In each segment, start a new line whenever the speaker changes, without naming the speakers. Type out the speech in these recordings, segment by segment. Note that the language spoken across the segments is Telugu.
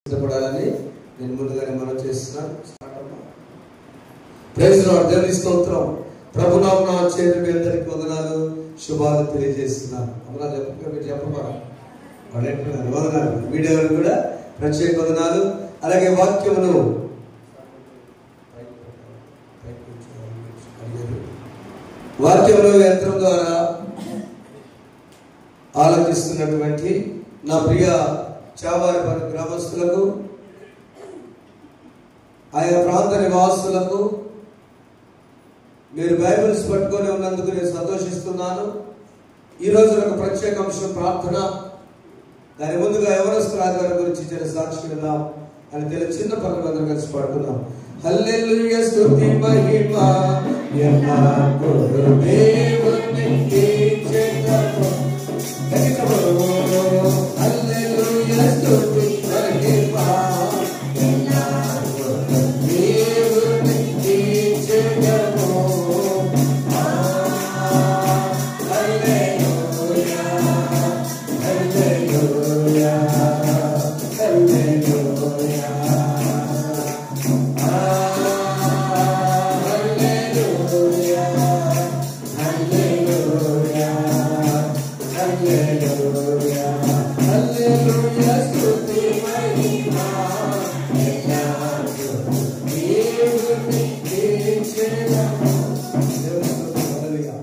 సిద్ధపడాలని నేను ముందుగానే మనం చేస్తున్నాను. ప్రైజ్ లార్డ్, దేవుని స్తోత్రం. ప్రభునామమున చేరి మీ అందరికీ వందనాలు, శుభాలు తెలియజేస్తున్నాను. అమ్మా మీరు చెప్పబడా వందనాలు. మీడియా కూడా ప్రత్యేక వందనాలు. అలాగే వాక్యమును యంత్రం ద్వారా ఆలోచిస్తున్నటువంటి నా ప్రియ చావారిపల్లి గ్రామస్తులకు, ఆయా ప్రాంత నివాసులకు మీరు బైబిల్స్ పట్టుకొని ఉన్నందుకు నేను సంతోషిస్తున్నాను. ఈరోజు ఒక ప్రత్యేక అంశం ప్రార్థన. దాని ముందుగా ఎవరస్తుల ఆదివారం గురించి చిన్న సాక్షి విన్నాం అని తెలిసి చిన్న పనులందరూ కలిసి పాడుకున్నాం. హల్లెలూయా స్తుతి మహిమ ఎల్లప్పుడూ దేవునికి చెందును. హల్లెలూయా స్తుతి మహిమ ఎల్లప్పుడూ దేవునికి చెందును. హల్లెలూయా హల్లెలూయా హల్లెలూయా.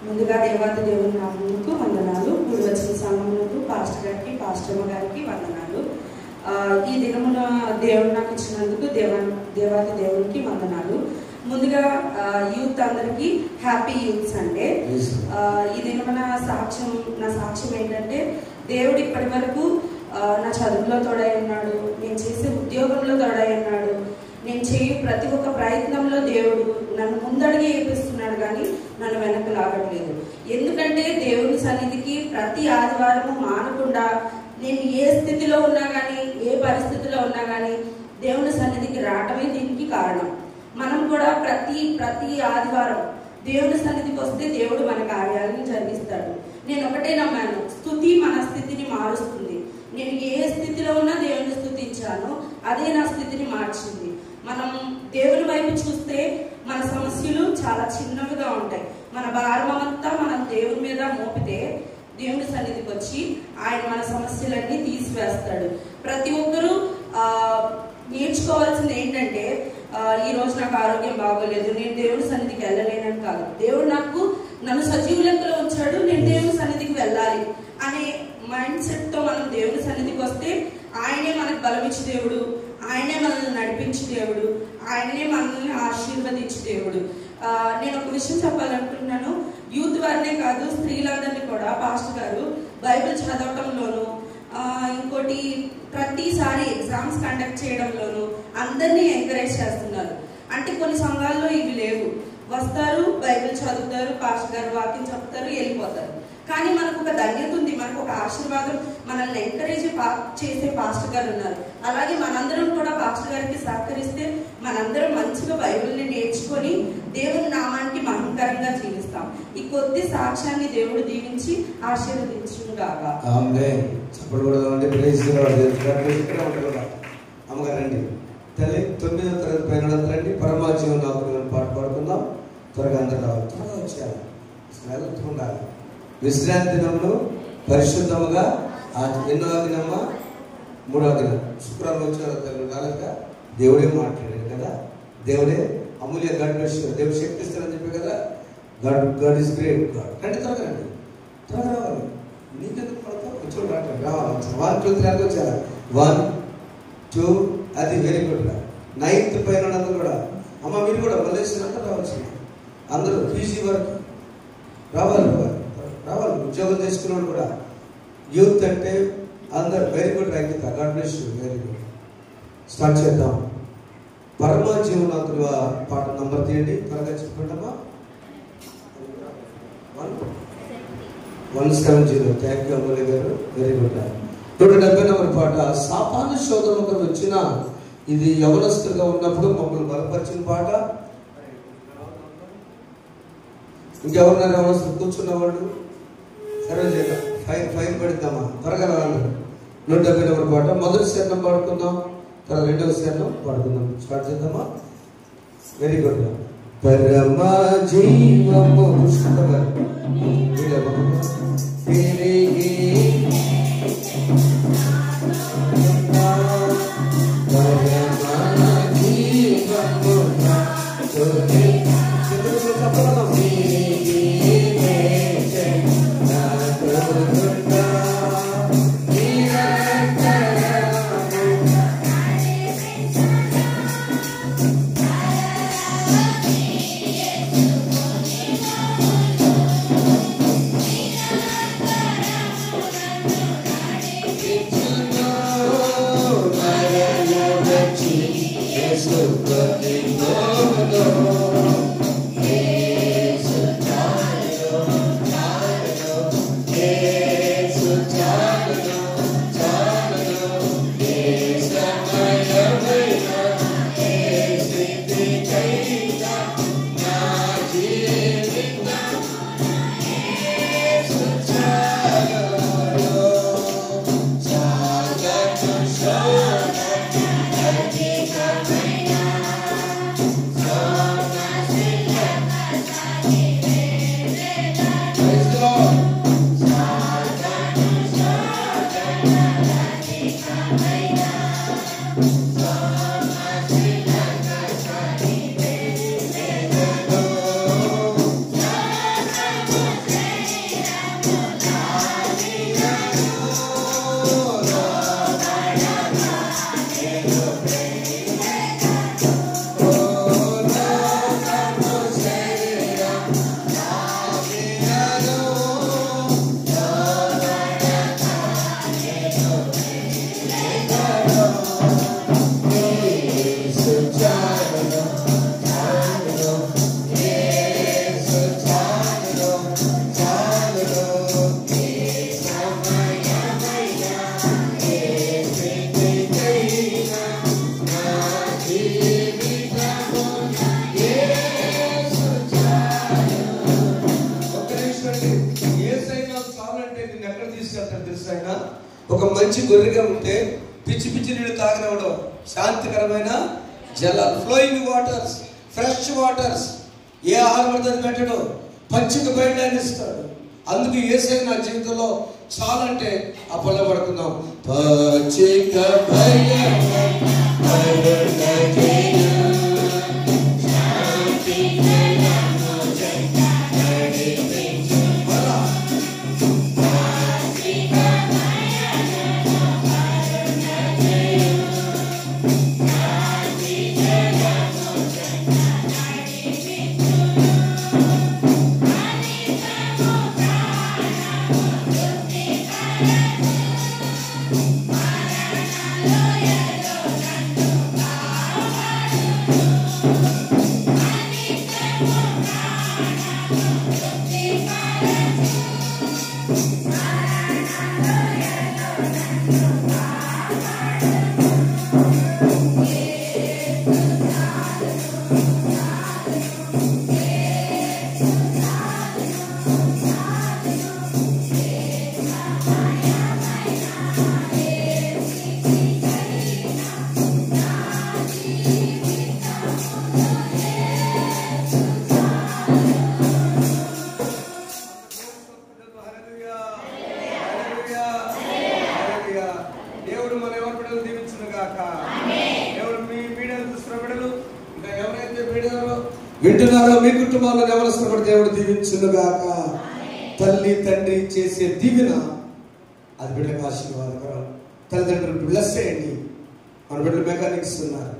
ముందుగా దేవాది దేవుని నామమునకు వందనాలు. కూడి వచ్చిన సంఘమునకు, పాస్టర్ గారికి, పాస్టర్మ గారికి వందనాలు. ఈ దినమున దేవుడు నాకు ఇచ్చినందుకు దేవాది దేవునికి వందనాలు. ముందుగా యూత్ అందరికి హ్యాపీ యూత్ సండే. ఈ దినమున నా సాక్ష్యం ఏంటంటే, దేవుడు ఇప్పటి వరకు నా చదువులో తోడై ఉన్నాడు, నేను చేసే ఉద్యోగంలో తోడై ఉన్నాడు, నేను చేయు ప్రతి ఒక్క ప్రయత్నంలో దేవుడు నన్ను ముందడిగి ఏపిస్తున్నాడు, కానీ నన్ను వెనక్కి లాగట్లేదు. ఎందుకంటే దేవుని సన్నిధికి ప్రతి ఆదివారము మానకుండా నేను ఏ స్థితిలో ఉన్నా కానీ, ఏ పరిస్థితిలో ఉన్నా కానీ దేవుని సన్నిధికి రావటమే దీనికి కారణం. మనం కూడా ప్రతి ఆదివారం దేవుని సన్నిధికి వస్తే దేవుడు మన కార్యాలను జరిగిస్తాడు. నేను ఒకటే నమ్మాను, స్తుతి మన స్థితిని మారుస్తుంది. నేను ఏ స్థితిలో ఉన్నా దేవుని స్తుతించాను, అదే నా స్థితిని మార్చింది. మనం దేవుని వైపు చూస్తే మన సమస్యలు చాలా చిన్నవిగా ఉంటాయి. మన భారమంతా మనం దేవుని మీద మోపితే దేవుని సన్నిధికి వచ్చి ఆయన మన సమస్యలన్నీ తీసివేస్తాడు. ప్రతి ఒక్కరూ నేర్చుకోవాల్సింది ఏంటంటే, ఈ రోజు నాకు ఆరోగ్యం బాగోలేదు, నేను దేవుని సన్నిధికి వెళ్ళలేనని కాదు. దేవుడు నన్ను సజీవ లెక్కలో ఉంచాడు, నేను దేవుని సన్నిధికి వెళ్ళాలి అనే మైండ్ సెట్ తో మనం దేవుని సన్నిధికి వస్తే ఆయనే మనకు బలమిచ్చి దేవుడు, ఆయనే మనల్ని నడిపించి దేవుడు, ఆయనే మనల్ని ఆశీర్వదించి దేవుడు. నేను ఒక విషయం చెప్పాలనుకుంటున్నాను. యూత్ వారినే కాదు, స్త్రీలందరినీ కూడా పాస్టర్ గారు బైబిల్ చదవటంలోను, ఇంకోటి ప్రతిసారి ఎగ్జామ్స్ కండక్ట్ చేయడంలోను అందరినీ ఎంకరేజ్ చేస్తున్నారు. అంటే కొన్ని సంఘాల్లో ఇవి లేవు. వస్తారు, బైబిల్ చదువుతారు, పాస్టర్ గారు వాక్యం చెప్తారు, వెళ్ళిపోతారు. కానీ మనకు ఒక ధన్యత ఉంది, మనకు ఒక ఆశీర్వాదం, మనల్ని ఎంకరేజ్ చేసే పాస్టర్ గారు ఉన్నారు. అలాగే మనందరం కూడా పాస్టర్ గారికి సహకరిస్తే మనందరం మంచిగా బైబిల్ని నేర్చుకొని దేవుని నామానికి మహంకరంగా జీవిస్తాం. ఈ కొద్ది సాక్ష్యాన్ని దేవుడు దీవించి ఆశీర్వదించుగాక.
అమ్మగారండి తల్లి 9వ తరగతి పైన రండి, పరమాజీవం నాకు పాట పాడుకుందాం. త్వరగా అందరూ రావాలి, త్వరగా వచ్చేయాలి, ఉండాలి. విశ్రాంతి దినంలో పరిశుద్ధముగా ఎన్నో దినమ్మా, 3వ దినం శుక్రవారం వచ్చారు తల్లి రాలేక దేవుడే మాట్లాడాడు కదా. దేవుడే అమూల్య గాడ్ దేవుడు శక్తి ఇస్తారని చెప్పి కదా. God is great God. రండి, త్వరగా రండి, త్వరగా రావాలి. నీకెందుకు పడతావు, వచ్చి రావాలి. 1 2 3 వచ్చారా? 1 2 అది వెరీ గుడ్. 9th పైన అందరూ కూడా అమ్మ మీరు కూడా మలేషియా అంతా రావాల్సింది. అందరూ పీజీ వరకు రావాలి, ఉద్యోగం చేసుకున్నాడు కూడా. యూత్ అంటే అందరు very good. రంగిత God bless you, very good. Start చేద్దాం. పరమ జీవనాథుల పాట నంబర్ తీయండి, త్వరగా చెప్పుకుంటామా. 170. థ్యాంక్ యూ అమూల్య గారు, వెరీ గుడ్. 170 నంబర్ పాట. సాతాను శోధనకు వచ్చిన, ఇది యవనస్తులుగా ఉన్నప్పుడు మమ్మల్ని బలపరిచిన పాట. ఇంకెవరున్నారు యవనస్తులు కూర్చున్న వాళ్ళు? సరే చేద్దాం. ఫైన్ పడుద్దామా? త్వరగా రాను. 170 పాట మొదటి శరణం పాడుకుందాం, తర్వాత రెండవ శరణం పాడుకుందాం. స్టార్ట్ చేద్దామా? Very good. పరమా జీవము ఒక మంచి గొర్రెగా ఉంటే పిచ్చి పిచ్చి నీళ్ళు తాగనివ్వడం, శాంతికరమైన జలాలు, ఫ్లోయింగ్ వాటర్స్, ఫ్రెష్ వాటర్స్, ఏ ఆహారం పెట్టడం, పచ్చిక బయటనిస్తాడు. అందుకు యేసయ్య నా జీవితంలో చాలంటే ఆ పనులు పడుకుందాం. పచ్చిక దేవుడు మన ఎవరి బిడ్డలు దీవించును గాక. ఎవరు మీ మీడియాను చూస్తున్న బిడ్డలు, ఇంకా ఎవరైతే మీడియాలో వింటున్నారో మీ కుటుంబాల్లో ఎవరు కూడా దేవుడు దీవించును గాక. తల్లి తండ్రి చేసే దీవెన అది బిడ్డకు ఆశీర్వాదకరం. తల్లిదండ్రులు బ్లెస్ చేయండి. మన బిడ్డలు మెకానిక్స్ ఉన్నారు,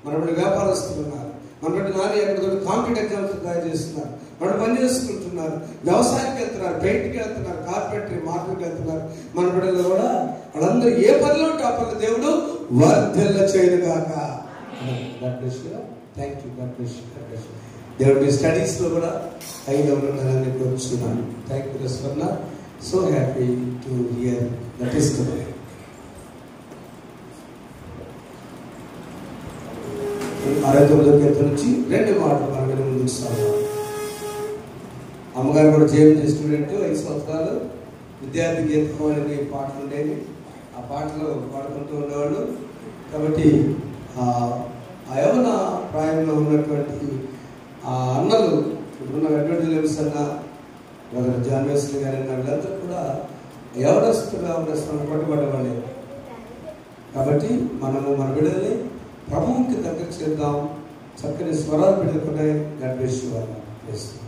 మన బిడ్డలు వ్యాపారస్తులు ఉన్నారు, మన బిడ్డ నాని ఎక్కడితో కాంపిటేటివ్ ఎగ్జామ్స్ తయారు చేస్తున్నారు, వాళ్ళు పని చేసుకుంటున్నారు, వ్యవసాయానికి వెళ్తున్నారు, పెయింట్కి వెళ్తున్నారు, కార్పెంటరీ మార్కెట్కి వెళ్తున్నారు. మన బిడ్డలు కూడా వాళ్ళందరూ ఏ పనిలో ఉంటే ఆ పనులు దేవుడు వర్ధిల్ల చేయను గాక. Thank you. దేవుడు మీ స్టడీస్లో కూడా హైగా ఉండాలని కోరుచున్నాను. Thank you Swarna. So happy to hear the testimony. ఆరోగ్యంలో నుంచి 2 మాటలు మన ముందుకు సాగుతాం. అమ్మగారు కూడా జేఎంజీ స్టూడెంట్, 5 సంవత్సరాలు విద్యార్థి గీతం అనే పాటలు ఉండేవి. ఆ పాటలు పాడుకుంటూ ఉండేవాళ్ళు. కాబట్టి ఆ యవన ప్రాయంలో ఉన్నటువంటి ఆ అన్నలు, ఇప్పుడున్న ఎడ్వర్డ్ విలియమ్స్ అన్న, బ్రదర్ జాన్ వెస్లీ గారి వీళ్ళందరూ కూడా యవనస్తుగా ఉన్న పట్టుబడ్డవాళ్ళే. కాబట్టి మనము మన బిడ్డల్ని ప్రభువుకి దగ్గర చేద్దాం. చక్కని స్వరాలు పెట్టుకున్నాయి. గడ్బేశ్వరాలు చేస్తాం.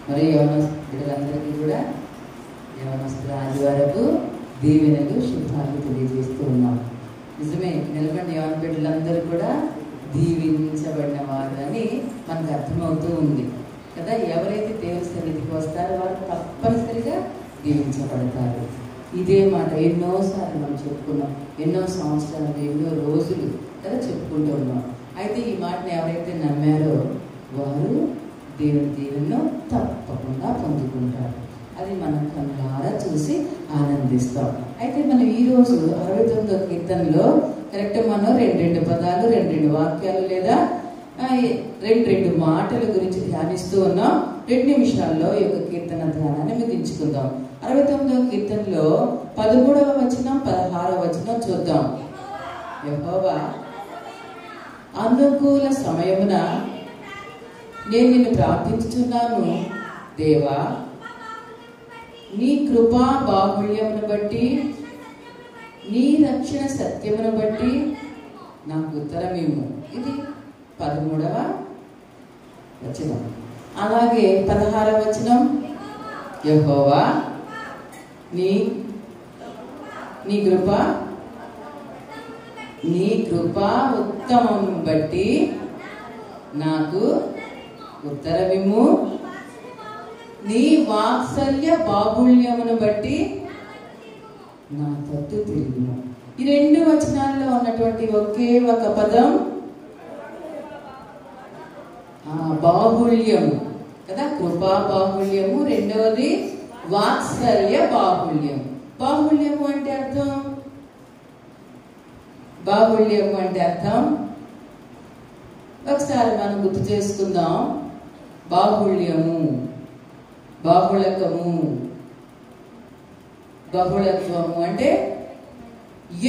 మరి బిడ్డలందరికీ కూడా యవనస్తుల ఆదివారపు దీవెనలు శుభాలు తెలియజేస్తూ ఉన్నాం. నిజమే, నిలబడిన యవన బిడ్డలందరూ కూడా దీవించబడిన వారు అని మనకు అర్థమవుతూ ఉంది కదా. ఎవరైతే దేవుని సన్నిధికి వస్తారో వారు తప్పనిసరిగా దీవించబడతారు. ఇదే మాట ఎన్నోసార్లు మనం చెప్పుకున్నాం. ఎన్నో సంవత్సరాలు, ఎన్నో రోజులు కదా చెప్పుకుంటూ ఉన్నాం. అయితే ఈ మాటను ఎవరైతే నమ్మారో వారు దేవుని దీవెనను తప్పకుండా పొందుకుంటారు. అది మనం కళ్ళారా చూసి ఆనందిస్తాం. అయితే మనం ఈరోజు 69వ కీర్తనలో కరెక్ట్ మనం రెండు పదాలు, రెండు వాక్యాలు లేదా రెండు మాటల గురించి ధ్యానిస్తూ ఉన్నాం. 2 నిమిషాల్లో ఈ యొక్క కీర్తన ధ్యానాన్ని ముగించుకుందాం. 69వ కీర్తనలో 13వ వచనం, 16వ వచనం చూద్దాం. యెహోవా, అనుకూల సమయమున నేను నిన్ను ప్రార్థించుచున్నాను. దేవా, నీ కృపా బాహుళ్యమును బట్టి, నీ రక్షణ సత్యమును బట్టి నాకు ఉత్తరమేమో. ఇది 13వ వచనం. అలాగే 16వ వచనం, యెహోవా, నీ కృప ఉత్తమమును బట్టి నాకు ఉత్తరమిమ్ము. నీ వాత్సల్య బాహుళ్యమును బట్టి నా తట్టు తిరుగుము. ఈ 2 వచనాల్లో ఉన్నటువంటి ఒకే ఒక పదం బాహుళ్యము కదా. కృపా బాహుళ్యము, రెండవది వాత్సల్య బాహుళ్యం. బాహుళ్యము అంటే అర్థం ఒకసారి మనం గుర్తు చేసుకుందాం. బాహుళ్యము, బాహుళకము, బహుళత్వము అంటే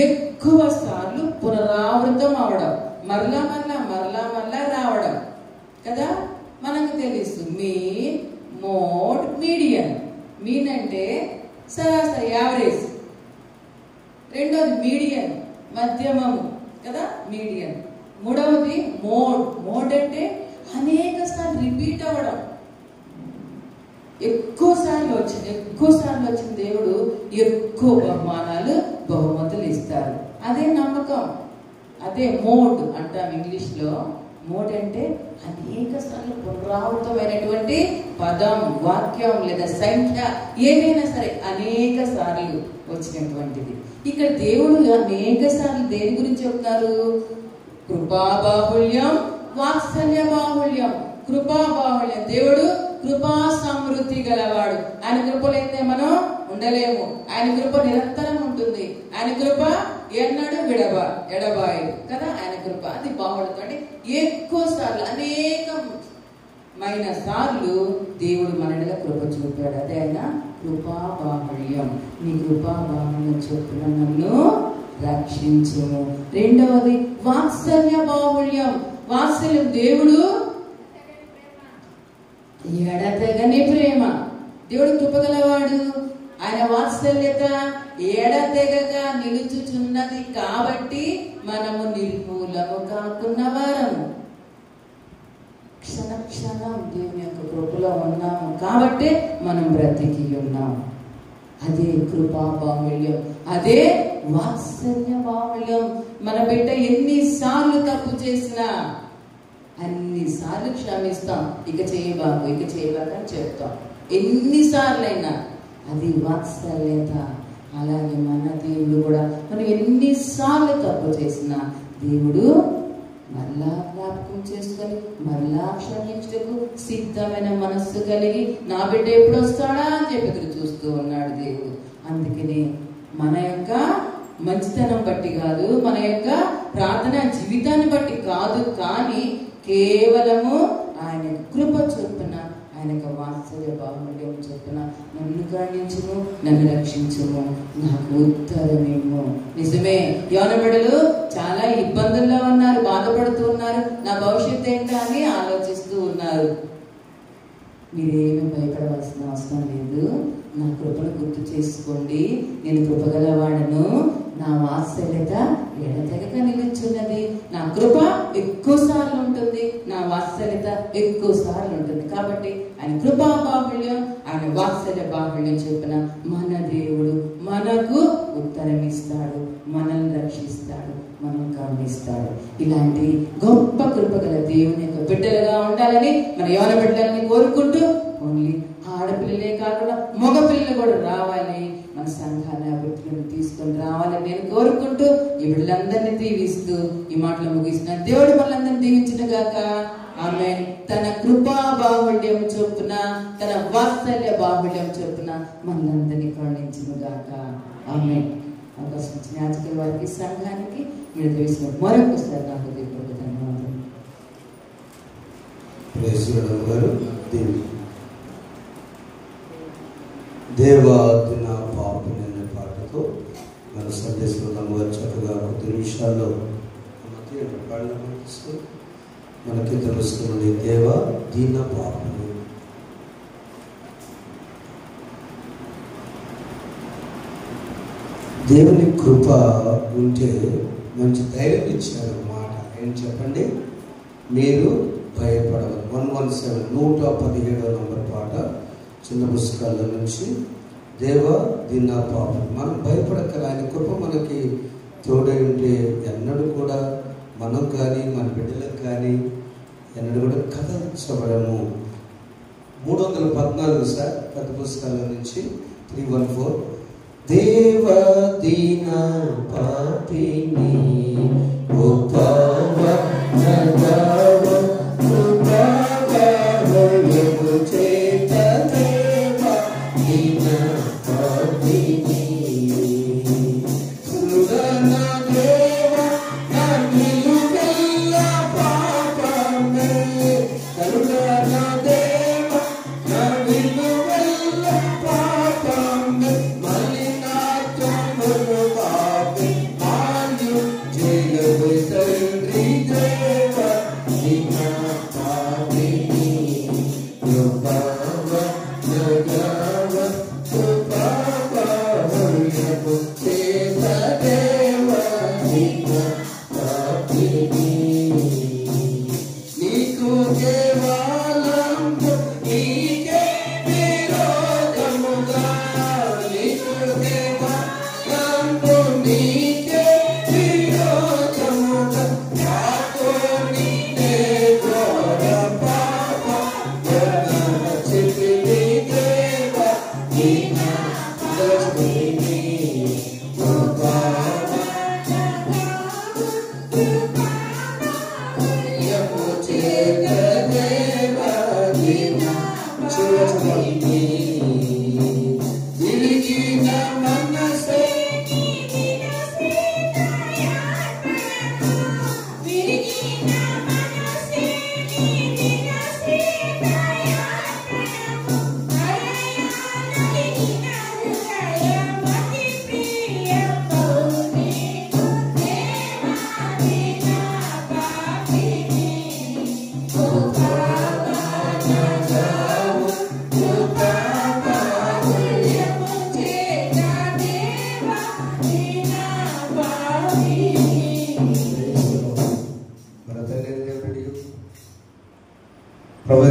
ఎక్కువ సార్లు పునరావృతం అవడం, మరలా రావడం కదా. మనకు తెలుసు మీన్, మోడ్, మీడియన్. మీన్ అంటే సరాసరి, యావరేజ్. రెండోది మీడియన్, మధ్యమము కదా, మీడియన్. మూడవది మోడ్ అంటే అనేక సార్లు రిపీట్ అవ్వడం. ఎక్కువ సార్లు వచ్చిన దేవుడు ఎక్కువ బహుమతులు ఇస్తారు. అదే నమ్మకం, అదే మోడ్ అంటాం ఇంగ్లీష్లో. మోడ్ అంటే అనేక సార్లు పునరావృతమైనటువంటి పదం, వాక్యం లేదా సంఖ్య ఏదైనా సరే అనేక సార్లు వచ్చినటువంటిది. ఇక్కడ దేవుడు అనేక సార్లు దేని గురించి చెప్తున్నారు? కృపా బాహుళ్యం, వాత్సల్య బాహుళ్యం. కృపా బాహుళ్యం, దేవుడు కృపా సమృద్ధి గలవాడు. ఆయన కృపలైతే మనం ఉండలేము. ఆయన కృప నిరంతరం ఉంటుంది. ఆయన కృప ఎన్నడూ ఎడబాయదు కదా. ఆయన కృప అది బాహుళ్యం అంటే ఎక్కువ సార్లు, అనేకమైన సార్లు దేవుడు మనలో కృప చూపాడు. అదే ఆయన కృపా బాహుళ్యం. నీ కృపా బాహుళ్యం చొప్పున నన్ను రక్షించుము. రెండవది వాత్సల్య బాహుళ్యం. వాత్సల్యం, దేవుడు ఎడతెగని ప్రేమ. దేవుడు కృపగలవాడు. ఆయన వాత్సల్యత ఎడతెగక నిలుచుచున్నది కాబట్టి మనము నిర్మూలము కాకున్న వారము. క్షణం దేవుని యొక్క కృపలో ఉన్నాము కాబట్టి మనం బ్రతికి ఉన్నాము. అదే కృపా బాహుళ్యం, అదే వాత్సల్య బాహుళ్యం. మన బిడ్డ ఎన్నిసార్లు తప్పు చేసినా అన్నిసార్లు క్షమిస్తాం. ఇక చేయబాకు అని చెప్తాం. ఎన్నిసార్లైనా అది వాత్సల్యత. అలాగే మన దేవుడు కూడా మనం ఎన్నిసార్లు తప్పు చేసినా దేవుడు మరలా జ్ఞాపకం చేసుకొని మరలా క్షమించటకు సిద్ధమైన మనస్సు కలిగి నా బిడ్డ ఎప్పుడు వస్తాడా అని చెప్పి చూస్తూ ఉన్నాడు దేవుడు. అందుకని మన యొక్క మంచితనం బట్టి కాదు, మన యొక్క ప్రార్థనా జీవితాన్ని బట్టి కాదు, కానీ కేవలము ఆయన కృప చొప్పున, ఆయన యొక్క వాత్సల్య బాహుళ్యం చొప్పున నన్ను కరుణించుము, నన్ను రక్షించుము, నాకు ఉత్తరమేమో. నిజమే, యవ్వన బిడ్డలు చాలా ఇబ్బందుల్లో ఉన్నారు, బాధపడుతూ ఉన్నారు, నా భవిష్యత్తు ఏంటో అని ఆలోచిస్తూ ఉన్నారు. మీరేమీ భయపడవలసిన అవసరం లేదు. నా కృపను గుర్తు చేసుకోండి. నేను కృపగలవాడను, నా వాత్సల్యత ఎడతెగక నిలుచున్నది. నా కృప ఎక్కువ సార్లు ఉంటుంది, నా వాత్సల్యత ఎక్కువ సార్లు ఉంటుంది. కాబట్టి ఆయన కృపా బాహుళ్యం, ఆయన వాత్సల్య బాహుళ్యం చొప్పున మన దేవుడు మనకు ఉత్తరం ఇస్తాడు, మనల్ని రక్షిస్తాడు, మనం కరుణిస్తాడు. ఇలాంటి గొప్ప కృపగల దేవుని యొక్క బిడ్డలుగా ఉండాలని మన యవ్వన బిడ్డలని కోరుకుంటూ, ఓన్లీ ఆడపిల్లలే కాకుండా మగ పిల్లలు కూడా రావాలి, మన సంఘాన్ని అభివృద్ధిని తీసుకొని రావాలని నేను కోరుకుంటూ ఈ బిడ్డలందరినీ దీవిస్తూ ఈ మాటలు ముగిస్తున్నా. దేవుడు మనందరినీ దీవించును గాక. ఆమేన్. తన కృపా బాహుళ్యం చొప్పున, తన వాత్సల్య బాహుళ్యం చొప్పున మనందరినీ కరుణించును గాక. ఆమేన్. అవకాశం ఇచ్చిన యాజకుల వారికి, సంఘానికి మీరు తెలుసు మరొకసారి నా హృదయపూర్వక ధన్యవాదాలు.
దేవాదిన పాపం అనే పాటతో మన సందేశం వారు చక్కగా 10 నిమిషాల్లో మనకి తెలుసుకున్నది దేవ దీన పాపము. దేవుని కృప ఉంటే మంచి ధైర్యం ఇచ్చారు మాట. ఏం చెప్పండి? మీరు భయపడవద్దు. 117 117వ నంబర్ పాట చిన్న పుస్తకాల నుంచి. దేవ దీన పాపం. మనం భయపడక్కల. ఆయన కృప మనకి తోడై ఉంటే ఎన్నడూ కూడా మనం కానీ మన బిడ్డలకు కానీ ఎన్నడూ కూడా కదల్చబడము. 314 సార్ పెద్ద పుస్తకాల నుంచి 314. దేవ దీన పాపిని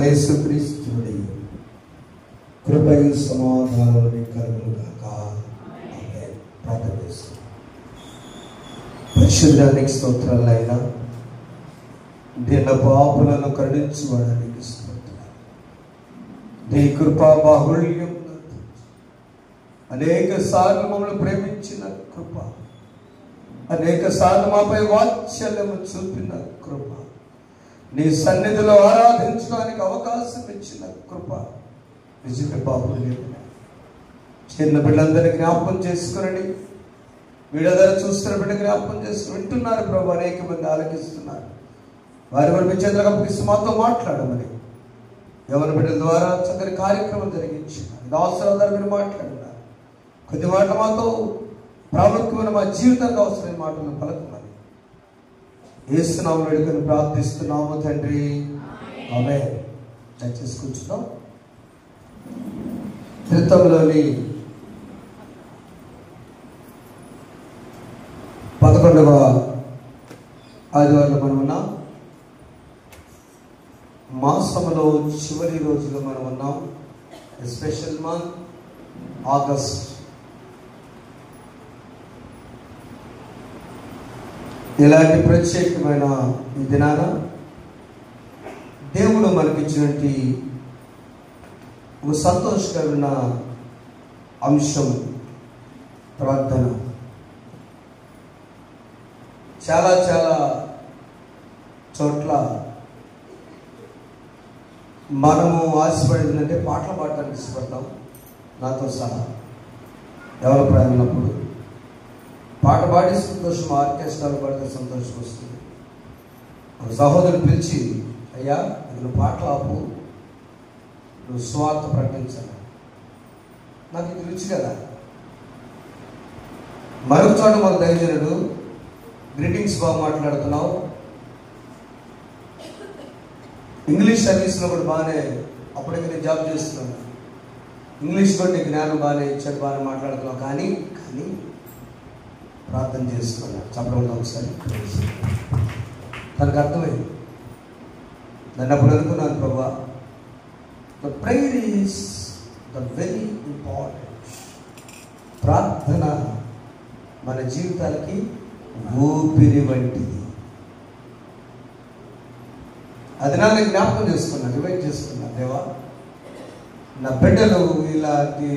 యేసుక్రీస్తుని కృపయు సమాధానములు కలుగుగాక. ఆమేన్. ప్రార్థన చేస్తాం. పరిశుద్ధానికి స్తోత్రాలైనా దీన పాపులను కరుణించువాడానికి స్తోత్రాలు. నీ కృపా బాహుళ్యం అనేక సార్లు మమ్మల్ని ప్రేమించిన కృప, అనేక సార్లు మాపై వాత్సల్యము చూపిన కృప, నీ సన్నిధిలో ఆరాధించడానికి అవకాశం ఇచ్చిన కృప నిజంగా బాహుళ్యం. చిన్న బిడ్డలందరినీ జ్ఞాపకం చేసుకునండి. వీడియో ద్వారా చూస్తున్న బిడ్డ జ్ఞాపకం చేస్తూ వింటున్నారు ప్రభు, అనేక మంది ఆలకిస్తున్నారు. వారి వారి మీ చేతులకు అప్పగిస్తూ మాతో మాట్లాడమని యవన బిడ్డల ద్వారా చక్కని కార్యక్రమం జరిగించినారు. ఇది అవసరం ద్వారా మీరు మాట్లాడినారు. కొద్ది మాటలు మాతో ప్రాముఖ్యమైన మా జీవితానికి అవసరమైన మాటలను పలకమని యేసు నామములో వేడుకొని ప్రార్థిస్తున్నాము తండ్రి, ఆమేన్. దయచేసి కూర్చున్నాం. త్రిత్వంలోని 11వ ఆదివారంలో మనం ఉన్నాం. మాసంలో చివరి రోజులో మనం ఉన్నాం. Special month August. ఇలాంటి ప్రత్యేకమైన ఈ దినాన దేవుడు మనకిచ్చినటువంటి ఒక సంతోషకరమైన అంశం ప్రార్థన. చాలా చాలా చోట్ల మనము ఆశపడేదంటే పాటలు పాడటానికి ఇష్టపడతాం. నాతో సహా ఎవరి ప్రయాణప్పుడు పాట పాడి సంతోషం, ఆర్కెస్ట్రాలు పడితే సంతోషం వస్తుంది. ఒక సహోదరుడు పిలిచి, అయ్యా నువ్వు పాటలు ఆపు, నువ్వు స్వార్థ ప్రకటించాలి. నాకు ఇది రుచి కదా. మరొక చోట మన దైవజనుడు, గ్రీటింగ్స్ బాగా మాట్లాడుతున్నావు, ఇంగ్లీష్ సర్వీస్లో కూడా బాగానే, అప్పటికి నేను జాబ్ చేస్తున్నాను, ఇంగ్లీష్ కూడా నీ జ్ఞానం బాగానే ఇచ్చాడు, బాగానే మాట్లాడుతున్నావు, కానీ ప్రార్థన చేసుకున్నాను. చెప్పడం ఒకసారి తనకు అర్థమైంది. నన్ను అప్పుడు అనుకున్నాను, ప్రభా the prayer is the very important. ప్రార్థన మన జీవితాలకి ఊపిరి వంటిది. అది నా జ్ఞాపకం చేసుకున్నాను, రివైండ్ చేసుకున్నాను. దేవా, నా బిడ్డలు ఇలాంటి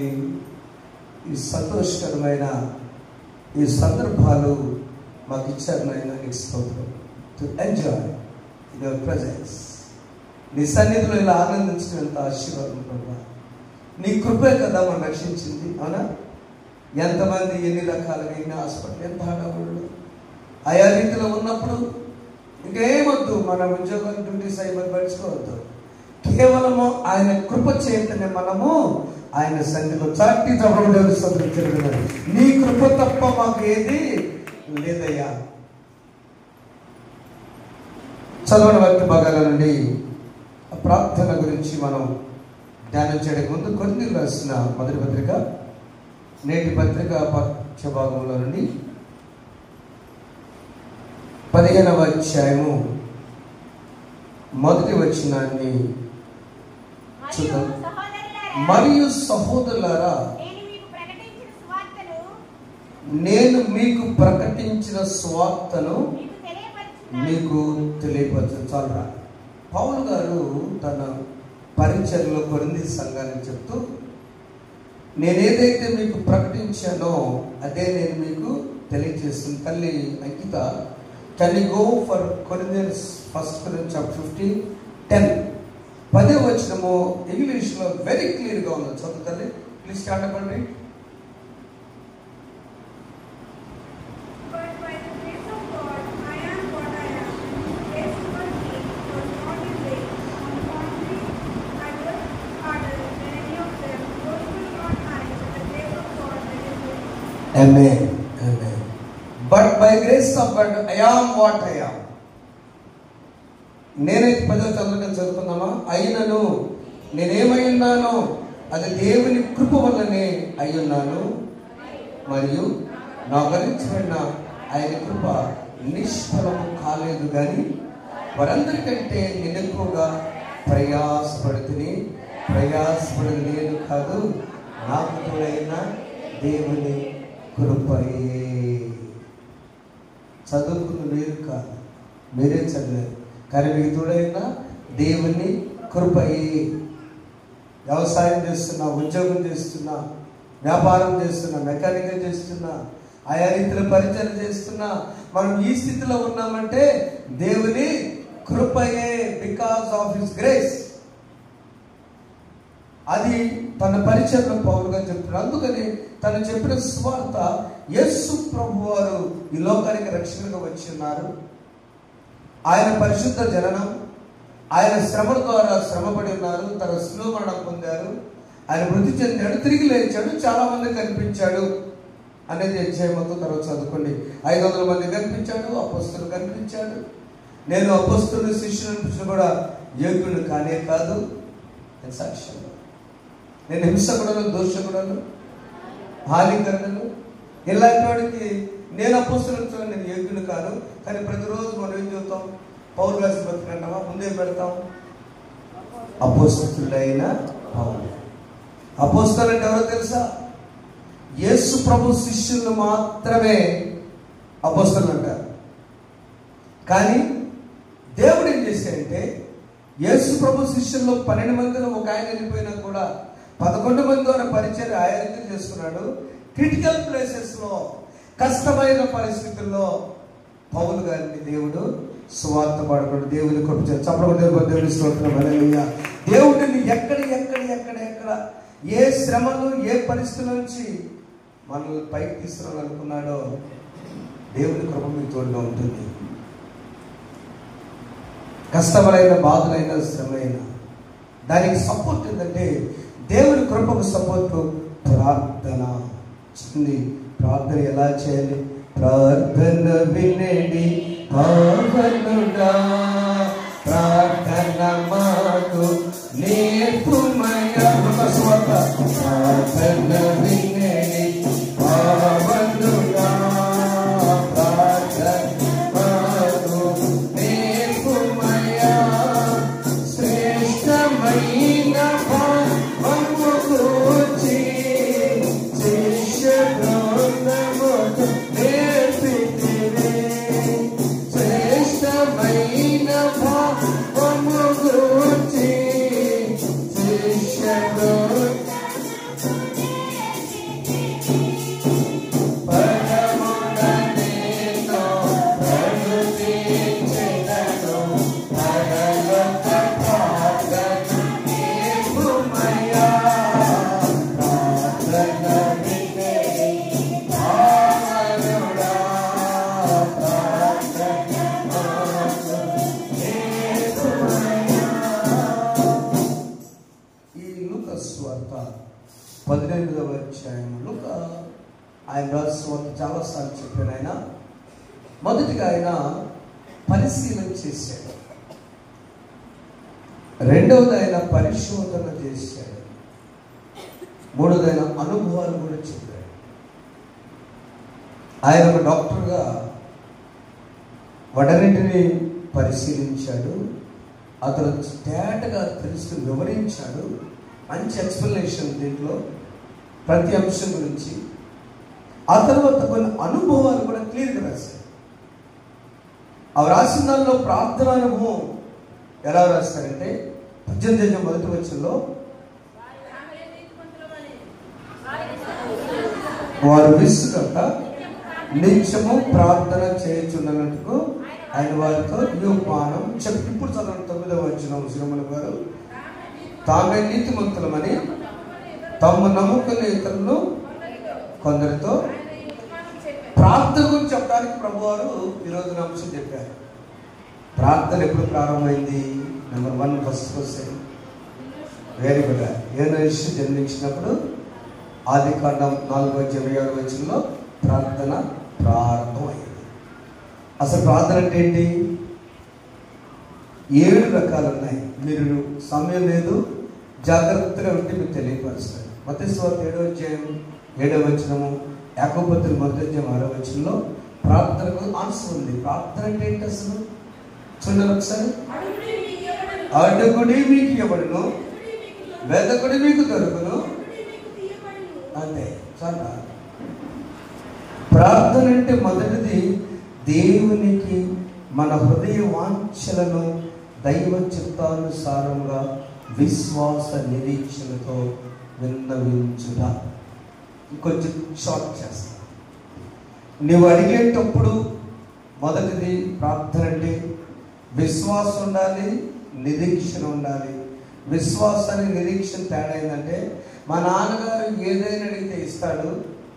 ఈ సంతోషకరమైన ఈ సందర్భాలు మాకు ఇచ్చారు నాయన, నీకు స్తోత్రం. To enjoy your presence. నీ సన్నిధిలో ఇలా ఆనందించడం ఎంత ఆశీర్వాదం ప్రభా. నీ కృపే కదా మనం రక్షించింది, అవునా? ఎంతమంది ఎన్ని రకాలుగా, ఎన్ని హాస్పిటల్, ఎంత హడావుళ్ళు ఆయా రీతిలో ఉన్నప్పుడు ఇంకేమొద్దు, మన ఉద్యోగం డ్యూటీస్ అయిపోయి పడుచుకోవద్దు. కేవలము ఆయన కృప చేతనే మనము ఆయన సన్నిధిలో చాటి చదవడం. నీ కృప తప్ప మాకు ఏది లేదయ్యా. చదవని భక్తి భాగాల నుండి ప్రార్థన గురించి మనం ధ్యానం చేయడానికి ముందు కొన్ని రాసిన మొదటి పత్రిక, నేటి పత్రిక పక్ష భాగంలో నుండి 15వ అధ్యాయము మొదటి వచనాన్ని చూద్దాం. మరియు సహోదరులారా, నేను మీకు ప్రకటించిన సువార్తను మీకు తెలియపరచు. చాలురా. పౌలు గారు తన పరిచర్యలో కొరింథీ సంఘానికి చెప్తూ, నేనేదైతే మీకు ప్రకటించానో అదే నేను మీకు తెలియజేస్తుంది. తల్లి Ankita, can you go for Corinthians 1 Corinthians chapter 15:10. 10వ వచనము ఇంగ్లీష్లో వెరీ క్లియర్గా ఉంది. చదువు తల్లి, ప్లీజ్ స్టార్ట్ అప్ అండి. Amen. Amen. But by grace of God, I am what I am. నేనైతే 10వ చదువుకొని చదువుకున్నామా, అయినను నేనేమై ఉన్నానో అది దేవుని కృప వల్లనే అయ్యున్నాను, మరియు నా గురించిన ఆయన కృప నిష్ఫలము కాలేదు. కానీ వారందరికంటే నేను ఎక్కువగా ప్రయాసపడుతుంది. ప్రయాసపడేది నేను కాదు, నాకు తోడైన దేవుని కృపయే. చదువుకున్న మీరు కాదు, మీరే చదివారు, కానీ మీకు తోడైన దేవుని కృపయే. వ్యవసాయం చేస్తున్నా, ఉద్యోగం చేస్తున్నా, వ్యాపారం చేస్తున్నా, మెకానికల్ చేస్తున్నా, ఆయా రీతిలో పరిచయం చేస్తున్నా, మనం ఈ స్థితిలో ఉన్నామంటే దేవుని కృపయే. Because of his grace. అది తన పరిచయంలో పౌలుగా చెప్తున్నాడు. అందుకని తను చెప్పిన సువార్త యేసు ప్రభు వారు ఈ లోకానికి రక్షణగా వచ్చి ఉన్నారు. ఆయన పరిశుద్ధ జననం, ఆయన శ్రమల ద్వారా శ్రమపడి ఉన్నారు, తన శిలువ మరణం పొందారు, ఆయన మృతి చెందాడు, తిరిగి లేచాడు, చాలా మంది కనిపించాడు అనేది అధ్యాయం తర్వాత చదువుకోండి. 500 మంది కనిపించాడు, అపోస్తలులు కనిపించాడు. నేను అపోస్తలులు శిష్యులు అనిపించిన కూడా యోగ్యుడు కానే కాదు, నేను సాక్ష్యం. నేను హింసకుడను, దోషకుడను, హానికరుడను, ఇలాంటి వాడికి నేను అపోస్తలులు నేను యోగ్యుడు కాను. కానీ ప్రతిరోజు మనం ఏం చెబుతాం? పౌలు రాసిన పత్రిక అంటామా? ముందే పెడతాం అపోస్తలుడైన పౌలు. అపోస్తలు అంటే ఎవరో తెలుసా? యేసు ప్రభు శిష్యులు మాత్రమే అపోస్తలులు అంటారు. కానీ దేవుడు ఏం చేశాడంటే యేసు ప్రభు శిష్యుల్లో 12 మందిలో ఒక ఆయన వెళ్ళిపోయినా కూడా 11 మంది ద్వారా పరిచయం ఆయన చేసుకున్నాడు. క్రిటికల్ ప్లేసెస్లో, కష్టమైన పరిస్థితుల్లో పౌలు గారిని దేవుడు సువార్త పాడుకోడు. దేవుని కృప చప్పడం దేవుని స్తోత్రం. హల్లెలూయా. దేవుడిని ఎక్కడ ఏ శ్రమలు, ఏ పరిస్థితుల నుంచి మనల్ని పైకి తీసుకురావాలనుకున్నాడో దేవుని కృప మీకు తోడుగా ఉంటుంది. కష్టమైన, బాధలైన, శ్రమైన దానికి సపోర్ట్ ఏంటంటే దేవుని కృపకు సపోర్ట్ ప్రార్థన. ప్రార్థన ఎలా చేయాలి? ప్రార్థన వినండి పావనుడా, ప్రార్థన మాకు నేర్పుమయ్యా. ప్రార్థన వినండి పావనుడా, ప్రార్థన మాకు నేర్పుమయ్యా. శ్రేష్టమైన భావము కూర్చి శిష్య బృందముకు నేర్పితివే. శ్రేష్టమైన భావము కూర్చి శిష్య ఆయన రాసువార్త చాలాసార్లు చెప్పాను. ఆయన మొదటిగా ఆయన పరిశీలన చేశాడు, రెండవది ఆయన పరిశోధన చేశాడు, మూడవది ఆయన అనుభవాలు కూడా చెప్పాడు. ఆయన ఒక డాక్టర్గా వాటన్నింటినీ పరిశీలించాడు, అతను తేటగా తెలుసుకుని వివరించాడు. మంచి ఎక్స్ప్లెనేషన్ దీంట్లో ప్రతి అంశం గురించి. ఆ తర్వాత కొన్ని అనుభవాలు కూడా క్లియర్గా రాశారు. అవి రాసిన దానిలో ప్రార్థన అనుభవం ఎలా రాస్తారంటే 18వ మొదటి వచనంలో వారు విసుగక నిత్యము ప్రార్థన చేయుచున్నట్టుకు ఆయన వారితో యోపానం చెప్పి. ఇప్పుడు చదవండి 9వ వచనం. శ్రీమణి గారు, తామే నీతిమంతులమని తమ నమ్ముకున్న ఇతరులు కొందరితో ప్రార్థన గురించి చెప్పడానికి ప్రభువారు ఈరోజు అంశం చెప్పారు. ప్రార్థన ఎప్పుడు ప్రారంభమైంది? Number 1 first question. Very good. యేసు జన్మించినప్పుడు ఆదికాండం 4:26 ప్రార్థన ప్రారంభమైంది. అసలు ప్రార్థన అంటే ఏంటి? 7 రకాలు ఉన్నాయి. మీరు సమయం లేదు, జాగ్రత్తగా ఉంటే మీకు తెలియపరుస్తారు. మత్తయి సువార్త 7:7 యాకోబు పత్రిక 1:6 ప్రార్థనకు ఆన్సర్ ఉంది. ప్రార్థన అంటే ఏంటి అసలు? చూడండి ఒకసారి. అడుగుడి మీకు ఇవ్వబడును, వెదకుడి మీకు దొరుకును. అంతే, చాలా. ప్రార్థన అంటే మొదటిది దేవునికి మన హృదయ వాంఛలను దైవ చిత్తానుసారంగా విశ్వాస నిరీక్షణతో విన్నవించుట. ఇంకొంచెం షార్ట్ చేస్తా. నువ్వు అడిగేటప్పుడు మొదటిది ప్రార్థన అంటే విశ్వాసం ఉండాలి, నిరీక్షణ ఉండాలి. విశ్వాసానికి నిరీక్షణ తేడా ఏంటంటే, మా నాన్నగారు ఏదైనా అడిగితే ఇస్తాడు.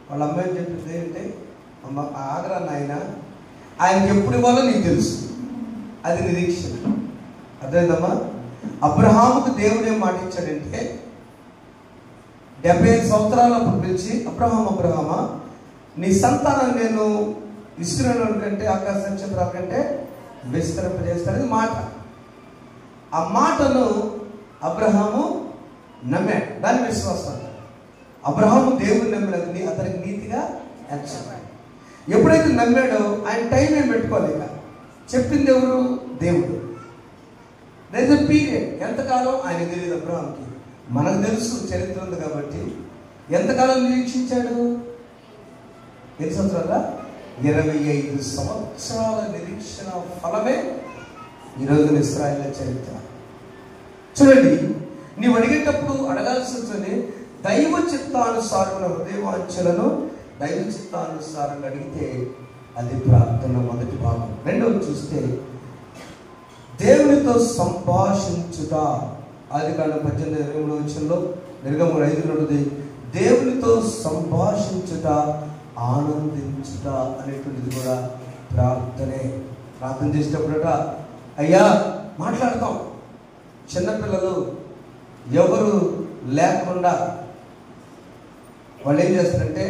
వాళ్ళ అమ్మాయిని చెప్పింది ఏంటంటే, అమ్మ ఆగరా నాయన, ఆయనకి ఎప్పుడు ఇవ్వాలో నీకు తెలుసు. అది నిరీక్షణ. అర్థమైందమ్మా? అబ్రహాముకు దేవుడు ఏం మాట ఇచ్చాడంటే, 75 సంవత్సరాలప్పుడు పిలిచి, అబ్రహామా నీ సంతానం నేను ఇశ్రాయేలు కంటే ఆకాశ నక్షత్రాల కంటే విస్తరింపజేస్తానని మాట. ఆ మాటను అబ్రహాము నమ్మాడు. దాన్ని విశ్వాసం అంటారు. అబ్రహాము దేవుని నమ్మినది అతనికి నీతిగా ఎంచాడు. ఎప్పుడైతే నమ్మాడో ఆయన టైం ఏం పెట్టుకోవాలి. ఇక చెప్పింది ఎవరు? దేవుడు. That is period. ఎంతకాలం ఆయన తెలియదు అబ్రహాంకి. మనకు తెలుసు, చరిత్ర ఉంది కాబట్టి. ఎంతకాలం నిరీక్షించాడు? ఎన్ని సంవత్సరాల? 25 సంవత్సరాల నిరీక్షణ ఫలమే ఈరోజు ఇశ్రాయేలు చరిత్ర. చూడండి, నీవు అడిగేటప్పుడు అడగాల్సింది దైవ చిత్తానుసారమైన హృదయవాంఛలను దైవ చిత్తానుసారంగా అడిగితే అది ప్రార్థన మొదటి భాగం. రెండవది చూస్తే దేవునితో సంభాషించుట. ఆదికాండం 18:23 నిర్గమం 5 దేవునితో సంభాషించుట, ఆనందించుట అనేటువంటిది కూడా ప్రార్థనే. ప్రార్థన చేసేటప్పుడట, అయ్యా మాట్లాడతాం. చిన్నపిల్లలు ఎవరు లేకుండా వాళ్ళు ఏం చేస్తారంటే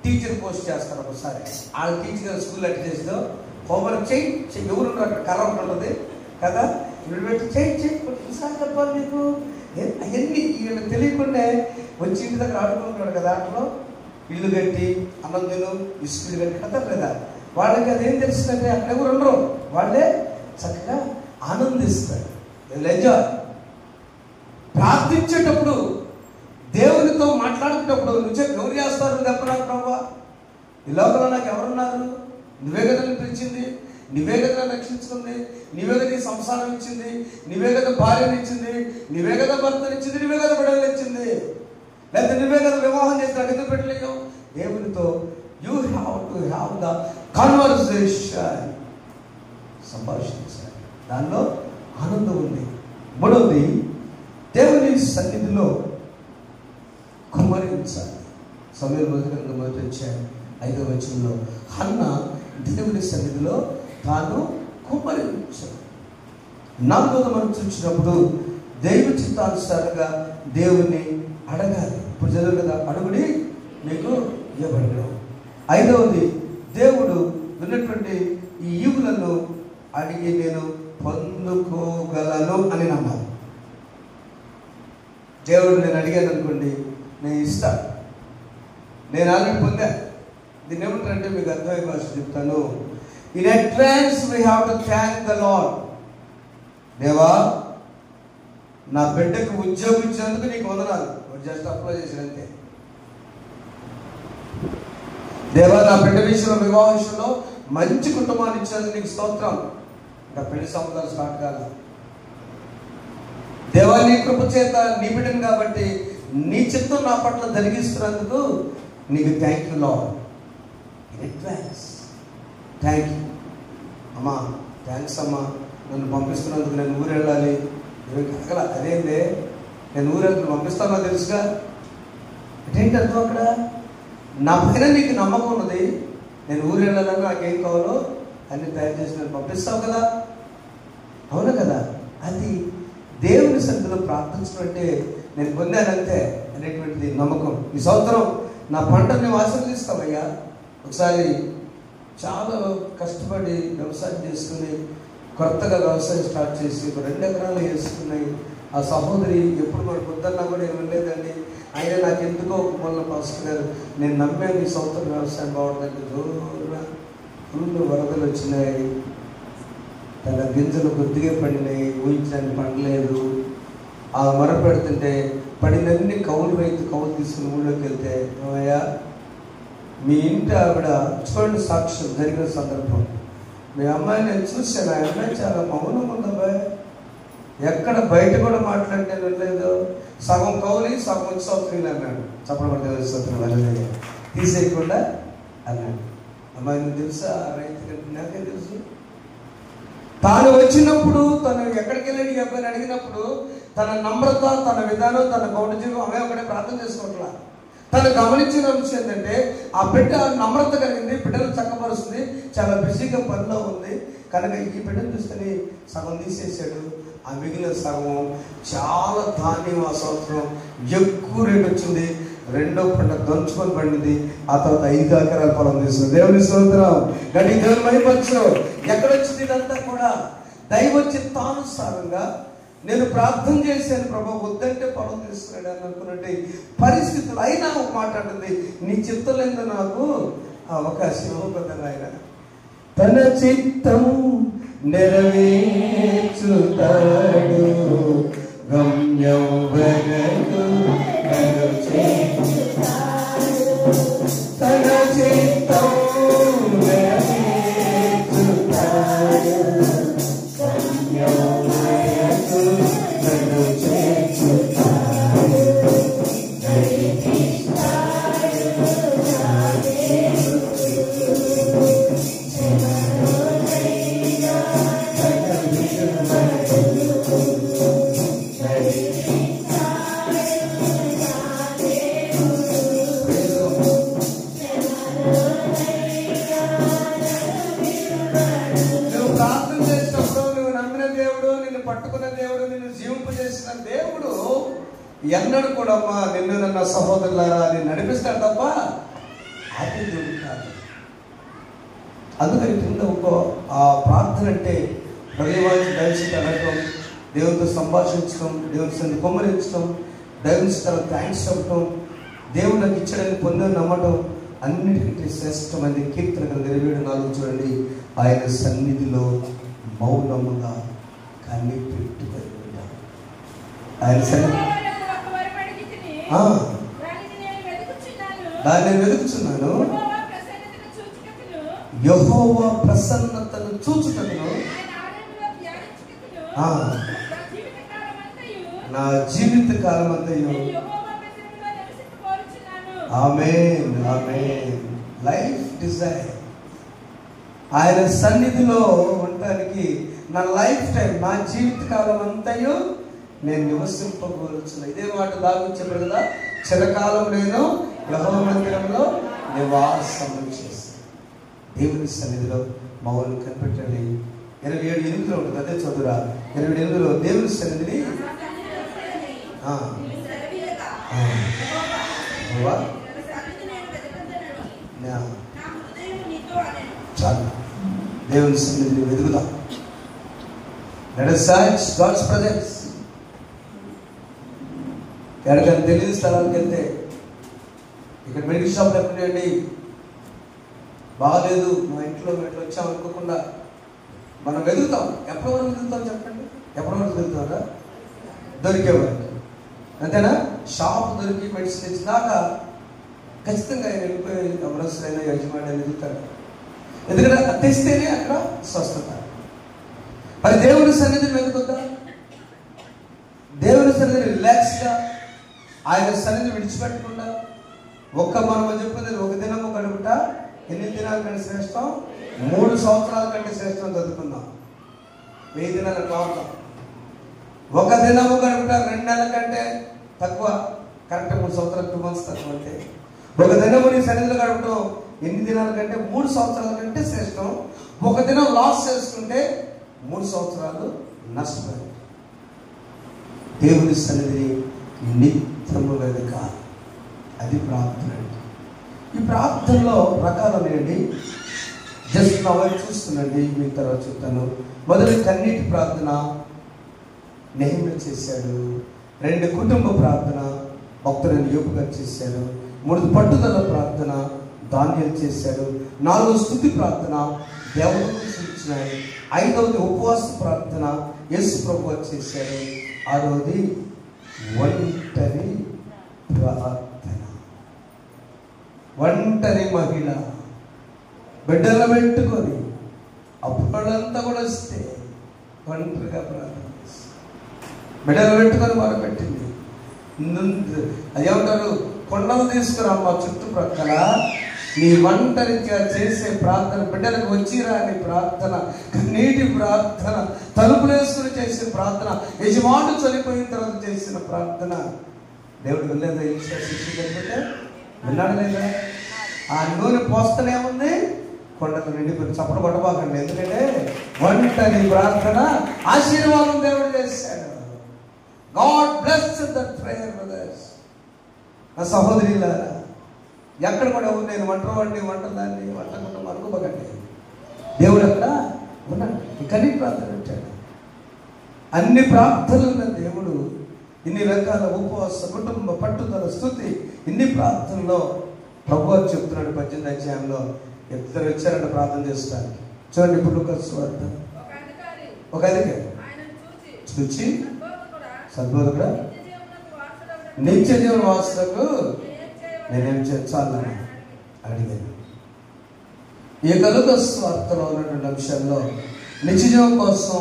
టీచర్ పోస్ట్ చేస్తారు. ఒకసారి వాళ్ళ టీచర్ స్కూల్ అటెండ్ చేసిదో హోంవర్క్ చేయి, ఎవరు అక్కడ కర్ర ఉంటుంది కదా, పెట్టి చేయి ఒకసారి చెప్పాలి మీకు. అవన్నీ వీళ్ళకి తెలియకుండా వచ్చి ఇంటి దగ్గర ఆడుకుంటున్నాడు కదా, దాంట్లో ఇల్లు కట్టి అన్నం తిను ఇసుకులు కట్టి కదా లేదా. వాళ్ళకి అదేం తెలుస్తుందంటే అక్కడ ఎవరు ఉండరు, వాళ్ళే చక్కగా ఆనందిస్తారు. ఎంజాయ్. ప్రార్థించేటప్పుడు దేవునితో మాట్లాడుతున్నప్పుడు నువ్వు ఎవరు చేస్తారు? చెప్పడానికి ప్రభావ ఈ లోకంలో నాకు ఎవరున్నారు? నువ్వే కదా పిలిచింది, నువ్వే కదా రక్షించుకుంది, నువ్వే కదా సంసారం ఇచ్చింది, నువ్వే కదా భార్యను ఇచ్చింది, నువ్వే కదా భర్తను ఇచ్చింది, నువ్వే కదా బిడ్డలు ఇచ్చింది, లేకపోతే నువ్వే కదా వివాహం చేసి నాకు ఎందుకు పెట్టలేవు? దేవునితో you have to have the conversation. సంభాషించాలి, దానిలో ఆనందం ఉంది. మూడవది దేవుని సన్నిధిలో కుమ్మరించాలి. సమయం మొదటి వచ్చాను 5వ వచనంలో హన్నా దేవుని సన్నిధిలో తాను కుమ్మరించాడు. 4వ మనం చూసినప్పుడు దైవ చిత్తానుసారంగా దేవుని అడగాలి. ఇప్పుడు చదువు కదా, అడుగుడి మీకు ఇవ్వబడను. 5వది దేవుడు ఉన్నటువంటి ఈ ఈవులను అడిగి నేను పొందుకోగలను అని నమ్మాలి. దేవుడు నేను అడిగాను అనుకోండి, నేను ఇస్తాను. నేను ఆల్రెడీ పొందా. దీన్ని ఏమంటారంటే మీకు అర్థమయ్యే భాష చెప్తాను. In advance we have to thank the Lord. దేవా, నా బిడ్డకు ఉద్యోగం ఇచ్చినందుకు నీకు వందనాలు. జస్ట్ అప్లై చేసినంతే. దేవా, నా బిడ్డ విషయంలో వివాహ విషయంలో మంచి కుటుంబాన్ని ఇచ్చినందుకు నీకు స్తోత్రం. ఇంకా పెళ్లి సంబంధాలు స్టార్ట్ కాదు. దేవా, నీ కృప చేత నీ బిడ్డను కాబట్టి నీ చిత్తం నా పట్ల జరిగిస్తున్నందుకు నీకు thank you lord. In advance thank you. అమ్మా థ్యాంక్స్ అమ్మా, నన్ను పంపిస్తున్నందుకు. నేను ఊరు వెళ్ళాలి. అక్కడ అదేందే, నేను ఊరు వెళ్తున్నా పంపిస్తానో తెలుసుగా. ఏంటి అర్థం అక్కడ? నా పైన నీకు నమ్మకం ఉన్నది. నేను ఊరు వెళ్ళాలని నాకేం కావాలో అన్ని తయారు చేసి నేను పంపిస్తావు కదా. అవును కదా. అది దేవుని సన్నిధిలో ప్రార్థించడం అంటే నేను పొందానంతే అనేటువంటిది నమ్మకం. ఈ సంవత్సరం నా పంటను నువ్వు ఆశీర్వదిస్తావయ్యా. ఒకసారి చాలా కష్టపడి వ్యవసాయం చేసుకుని కొత్తగా వ్యవసాయం స్టార్ట్ చేసి 2 ఎకరాలు వేసుకున్నాయి. ఆ సహోదరి ఎప్పుడు మనకు వద్దన్నా కూడా ఏం వెళ్ళలేదండి. అయినా నాకు ఎందుకో మొన్న పాస్టర్ గారు నేను నమ్మాను ఈ సంవత్సరం వ్యవసాయం బాగుంటుంది. జోరుగా ఫుల్ వరదలు వచ్చినాయి, తన గింజలు కొద్దిగా పడినాయి, ఊహించడానికి పండలేదు. ఆ మొరపెడుతుంటే పడినన్ని కౌలు రైతు కౌలు తీసుకుని ఊళ్ళోకి వెళ్తే, అయ్యా మీ ఇంటి ఆవిడ చూడండి, సాక్ష్యం జరిగిన సందర్భం. మీ అమ్మాయి నేను చూశాను, ఆ అమ్మాయి చాలా మౌనం ఉందబ్బాయి, ఎక్కడ బయట కూడా మాట్లాడితే వెళ్ళలేదు. సగం కౌలి సగం ఉత్సవం అన్నాడు. చప్పబడి తీసేయకుండా అన్నాడు. అమ్మాయి నువ్వు తెలుసా రైతు కంటే నాకే తెలుసు. తాను వచ్చినప్పుడు తను ఎక్కడికి వెళ్ళాడు ఈ అబ్బాయిని అడిగినప్పుడు తన నమ్రత, తన విధానం, తన కౌంటజీవం ఆమె ఒకటే ప్రార్థన చేసుకోవట్లా. తను గమనించిన విషయం ఏంటంటే ఆ బిడ్డ నమ్రత కలిగింది, బిడ్డను చక్కపరుస్తుంది, చాలా బిజీగా పనిలో ఉంది కనుక ఈ బిడ్డను చూసుకొని సగం తీసేసాడు. ఆ మిగిలిన సగం చాలా ధాన్యం ఆ సంవత్సరం ఎక్కువ రేటు వచ్చింది. రెండో పంట దంచుకొని పడింది. ఆ తర్వాత 5 ఎకరాల పొలం తీసుకుంది. దేవుని స్తోత్రం. గట్టి దేవుని మహిమచ్చు. ఎక్కడొచ్చింది ఇదంతా కూడా దైవ చిత్తానుసారంగా నేను ప్రార్థన చేశాను, ప్రభా వద్దంటే పొలం తీసుకున్నాడు అని అనుకున్నట్టు పరిస్థితులు అయినా ఒక మాట అంటుంది, నీ చిత్తలేందో నాకు అవకాశం ఇవ్వబోతుంది. ఆయన తన చిత్తం నెరవేర్చుతాడు, గమ్యం వరకు తన చిత్తం నెరవేర్చుతాడు, గమ్యం వరకు నన్ను చేర్చుతాడు. పట్టుకున్న దేవుడు, నిన్ను జీవింపజేసిన దేవుడు ఎన్నడూ కూడా అమ్మా నిన్ను నన్న సహోదరులారా నేను నడిపిస్తాడు తప్ప అది దేవుడు కాదు. అందుకని కింద ఆ ప్రార్థన అంటే హృదయవాసి దయచేసి అడగడం, దేవునితో సంభాషించడం, దేవుని సన్ని కొమ్మరించడం, దేవుని తర్వాత థ్యాంక్స్ చెప్పడం, దేవుడు నాకు ఇచ్చడానికి పొందని నమ్మటం అన్నిటికంటే శ్రేష్టమైన కీర్తన 24 చూడండి. ఆయన సన్నిధిలో మౌనముగా కనిపెట్టుకొని ఉంటాడు. ఆయన సన్నిధి దాన్ని నేను వెతుకుచున్నాను, యెహోవా ప్రసన్నతను చూచుటకును నా జీవిత కాలం అంతయు. ఆమేన్, ఆమేన్. లైఫ్ డిజైర్ ఆయన సన్నిధిలో ఉండటానికి నా లైఫ్ టైం, నా జీవిత కాలం అంతయు నేను నివసింపబోచున్నా. ఇదే మాట దావీదు చెప్పాడు కదా, చిరకాలం నేను యెహోవా మందిరంలో నివాసం చేస్తాను. దేవుని సన్నిధిలో మౌనం కనిపెట్టండి. 27:8 ఉంటుంది, అదే చదువురా. 27:8 దేవుని సన్నిధిని చాలు, దేవుని సన్నిధిని వెతుకుదాం. Let us search God's presence. ఎక్కడికైనా తెలియని స్థలానికి వెళ్తే, ఇక్కడ మెడికల్ షాప్లో ఎక్కడండి బాగాలేదు, మా ఇంట్లో వచ్చాం అనుకోకుండా మనం వెతుకుతాం. ఎప్పటి వరకు వెతుకుతాం చెప్పండి? ఎప్పటి వరకు వెతుకుతారా? దొరికేవారు అంతేనా? షాప్ దొరికి మెడిసిన్ ఇచ్చినాక ఖచ్చితంగా ఆయన వెళ్ళిపోయి ఎవరసరైన యజమాని అని వెతుకుతారు. ఎందుకంటే తెస్తేనే అక్కడ స్వస్థత. మరి దేవుని సన్నిధిని వెతుకుతా, దేవుని సన్నిధిని రిలాక్స్గా, ఆయన సన్నిధిని విడిచిపెట్టకుండా మనం చెప్పింది ఒక దినము గడుపుట ఎన్ని దినాల కంటే శ్రేష్టం? 3 సంవత్సరాల కంటే శ్రేష్టం చదువుకుందాం. 1000 దినాల కావుతాం. ఒక దినము గడుపుట 2 నెలల కంటే తక్కువ, కరెక్ట్ 3 సంవత్సరాలు 2 months తక్కువ. అంటే ఒక దినము నీ సన్నిధిలో గడపడం ఎన్ని దినాల కంటే 3 సంవత్సరాల కంటే శ్రేష్టం. ఒక దినం లాస్ చేసుకుంటే 3 సంవత్సరాలు నష్టపోయారు. దేవుని సన్నిధిని నిత్యము వెతకాలి. అది ప్రార్థన. ఈ ప్రార్థనలో రకాలు ఉన్నాయండి. జస్ట్ నవ్వు చూస్తుందండి, మీ తర్వాత చెప్తాను. మొదటి కన్నీటి ప్రార్థన నెహెమ్యా చేశాడు. 2 కుటుంబ ప్రార్థన భక్తులను యోబు గారు చేశాడు. 3 పట్టుదల ప్రార్థన దానియేలు చేశాడు. 4 స్తుతి ప్రార్థన దేవుడికి సూచించాడు. 5వది ఉపవాస ప్రార్థన యేసు ప్రభువు చేశాడు. 6వది ఒంటరి ప్రార్థన. ఒంటరి మహిళ బిడ్డలు పెట్టుకొని అప్పుడంతా కూడా వస్తే ఒంటరిగా ప్రార్థన చేసి బిడ్డలు పెట్టుకొని మొదలుపెట్టింది. అదేమంటారు, కొండలు తీసుకురామ్మ చుట్టుప్రక్కల నీ ఒంటరిగా చేసే ప్రార్థన, బిడ్డలకు వచ్చిరా అని ప్రార్థన, కన్నీటి ప్రార్థన, తలుపులేసుకుని చేసిన ప్రార్థన, యజమానుడు చనిపోయిన తర్వాత చేసిన ప్రార్థన దేవుడు వినలేదా? ఎలీషా శిష్యులు చనిపోతే విన్నాడు లేదా? ఆ నూనె పోస్తూనే ఉంది, కొండలు నిండిపోయి. చప్పట కొట్టబాకండి, ఎందుకంటే ఒంటరి ప్రార్థన ఆశీర్వాదం దేవుడు చేశాడు. God bless that prayer brothers. నా సహోదరులారా, ఎక్కడ కూడా నేను వంటవాడిని, వంటదాన్ని, వంటకుండా అనుకోకండి. దేవుడు అక్కడ ఉన్నాడు. కనీ ప్రార్థన పెట్టాడు. అన్ని ప్రార్థనలు దేవుడు ఇన్ని రకాల ఉపవాస, కుటుంబ పట్టుదల, స్తుతి, ఇన్ని ప్రార్థనలో ప్రభువు చెప్తున్నాడు. 18వ అధ్యాయంలో ఇద్దరు వచ్చారంట ప్రార్థన చేసుకోవడానికి. చూడండి, ఇప్పుడు లూకాసు వార్త. ఒక అధికారి చూచి, సద్బోధకుడా, నిత్య జీవన వాసులకు నేనేం చేర్చాలని అడిగాను. ఈ లూకాసు వార్తలో ఉన్నటువంటి అంశాల్లో నిత్య జీవం కోసం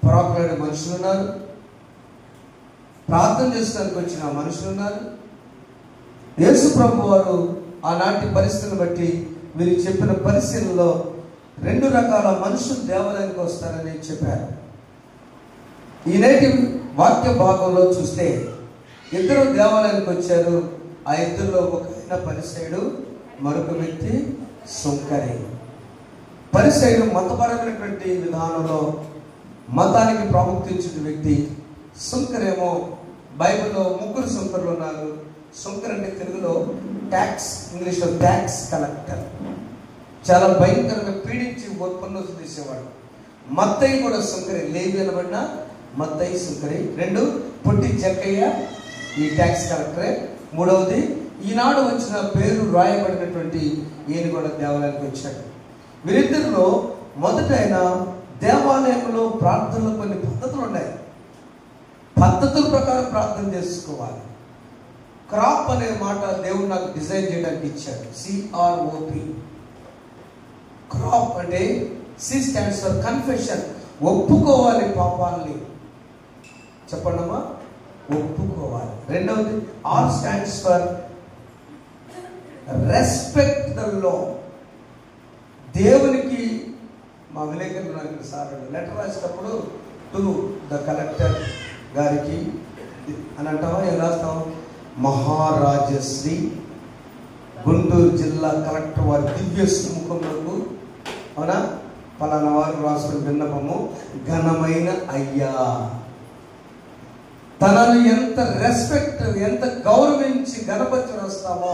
పోరాడే మనుషులు ఉన్నారు, ప్రార్థన చేసుకోవడానికి వచ్చిన మనుషులు ఉన్నారు. యేసు ప్రభు వారు ఆనాటి పరిస్థితులను బట్టి మీరు చెప్పిన పరిశీలనలో 2 రకాల మనుషులు దేవాలయానికి వస్తారని చెప్పారు. ఈనాటి వాక్య భాగంలో చూస్తే ఇద్దరు దేవాలయానికి వచ్చారు. ఆ ఇద్దరులో ఒక ఆయన పరిసయుడు, మరొక వ్యక్తి సుంకరి. పరిసయుడు మతపరమైనటువంటి విధానంలో మతానికి ప్రాముఖ్యత ఇచ్చిన వ్యక్తి. సుంకరేమో బైబిల్లో 3 సుంకరులు ఉన్నారు. సుంకర్ అంటే తెలుగులో ట్యాక్స్, ఇంగ్లీష్లో ట్యాక్స్ కలెక్టర్. చాలా భయంకరంగా పీడించి పన్ను తీసేవాడు. మత్తయి కూడా సుంకరి, లేవి అనబడిన మత్తయి సుంకరి. 2 పొట్టి జక్కయ్య ఈ ట్యాక్స్ కలెక్టరే. 3వది ఈనాడు వచ్చిన పేరు రాయబడినటువంటి ఈయన కూడా దేవాలయానికి వచ్చాడు. వీరిద్దరిలో మొదట ఆయన దేవాలయంలో ప్రార్థనలో కొన్ని పద్ధతులు ఉన్నాయి. పద్ధతుల ప్రకారం ప్రార్థన చేసుకోవాలి. క్రాప్ అనే మాట దేవుడు నాకు డిజైన్ చేయడానికి ఇచ్చాడు. CROP. క్రాప్ అంటే C స్టాండ్స్ ఫర్ కన్ఫెషన్. ఒప్పుకోవాలి పాపాలని. చెప్పండమ్మా, ఒప్పుకోవాలి. 2వది R stands for respect the law. దేవునికి మా విలేకరులు నాకు సార్ లెటర్ రాసేటప్పుడు టు ద కలెక్టర్ గారికి అని అంటావా, ఏం రాస్తాం? మహారాజశ్రీ గుంటూరు జిల్లా కలెక్టర్ వారి దివ్య ముఖములకు, అవునా, పలానా వారు రాసుకుని విన్నపము, ఘనమైన అయ్యా. తనను ఎంత రెస్పెక్ట్, ఎంత గౌరవించి గణపతి వస్తామో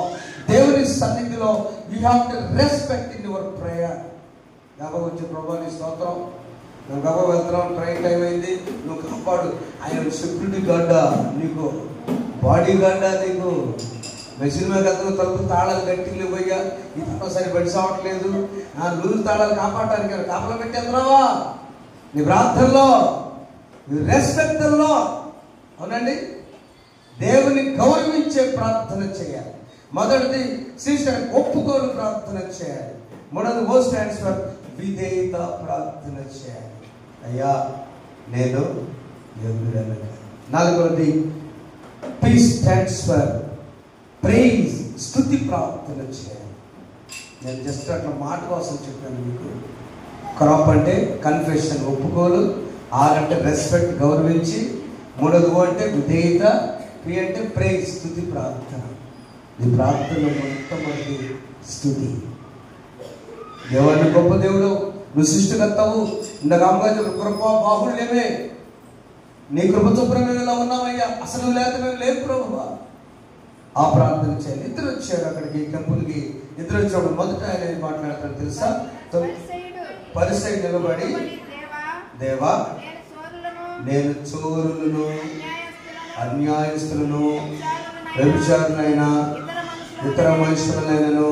దేవుని సన్నిధిలో you have to respect in your prayer. గబా వచ్చి ప్రభా నీ స్తోత్రం, నువ్వు గబా వెళ్తున్నావు, ట్రైన్ టైం అయింది, నువ్వు కాపాడు. ఆయన సెక్యూరిటీ గార్డా నీకు, బాడీ గార్డా నీకు, మెషిన్ మీద వెళ్తున్న తలుపు తాళాలు గట్టిలు పోయా, ఇంకోసారి బడి సావట్లేదు, లూజు తాళాలు కాపాడటానికి కాపలా పెట్టేద్దావా నీ ప్రార్థనలో. Respect the lord. అవునండి, దేవుని గౌరవించే ప్రార్థన చేయాలి. మొదటిది సిస్టర్ ఒప్పుకోలు ప్రార్థన చేయాలి. 3వది O స్టాండ్స్ ఫర్ విధేయత ప్రార్థన చేయాలి. అయ్యా నేను యోగ్యుడను. 4వది P స్టాండ్స్ ఫర్ ప్రైజ్, స్తుతి ప్రార్థన చేయాలి. నేను జస్ట్ అట్లా మాట కోసం చెప్పాను మీకు. క్రాప్ అంటే కన్ఫెషన్, ఒప్పుకోలు. R అంటే రెస్పెక్ట్, గౌరవించి. 3వది O అంటే విధేయత. P అంటే ప్రైజ్, స్తుతి ప్రార్థన. ఈ ప్రార్థన మొట్టమొదటి స్తుతి. దేవుని గొప్ప దేవుడు, నువ్వు సృష్టికర్తవు, ఇందాక అమ్మగారు కృప బాహుళ్యమే, నీ కృప చొప్పున మేము ఇలా ఉన్నామయ్యా, అసలు లేక మేము లేదు ప్రభువా. ఆ ప్రార్థన చేయాలి. ఇద్దరు వచ్చారు అక్కడికి టెంపుల్కి. ఇద్దరు వచ్చినప్పుడు మొదట ఆయన ఏం మాట్లాడతారు తెలుసా? పరిసయ్యుడు నిలబడి, దేవా నేను చోరులను, అన్యాయస్తులను, వ్యభిచారులైనా, ఇతర మనుషులైనను,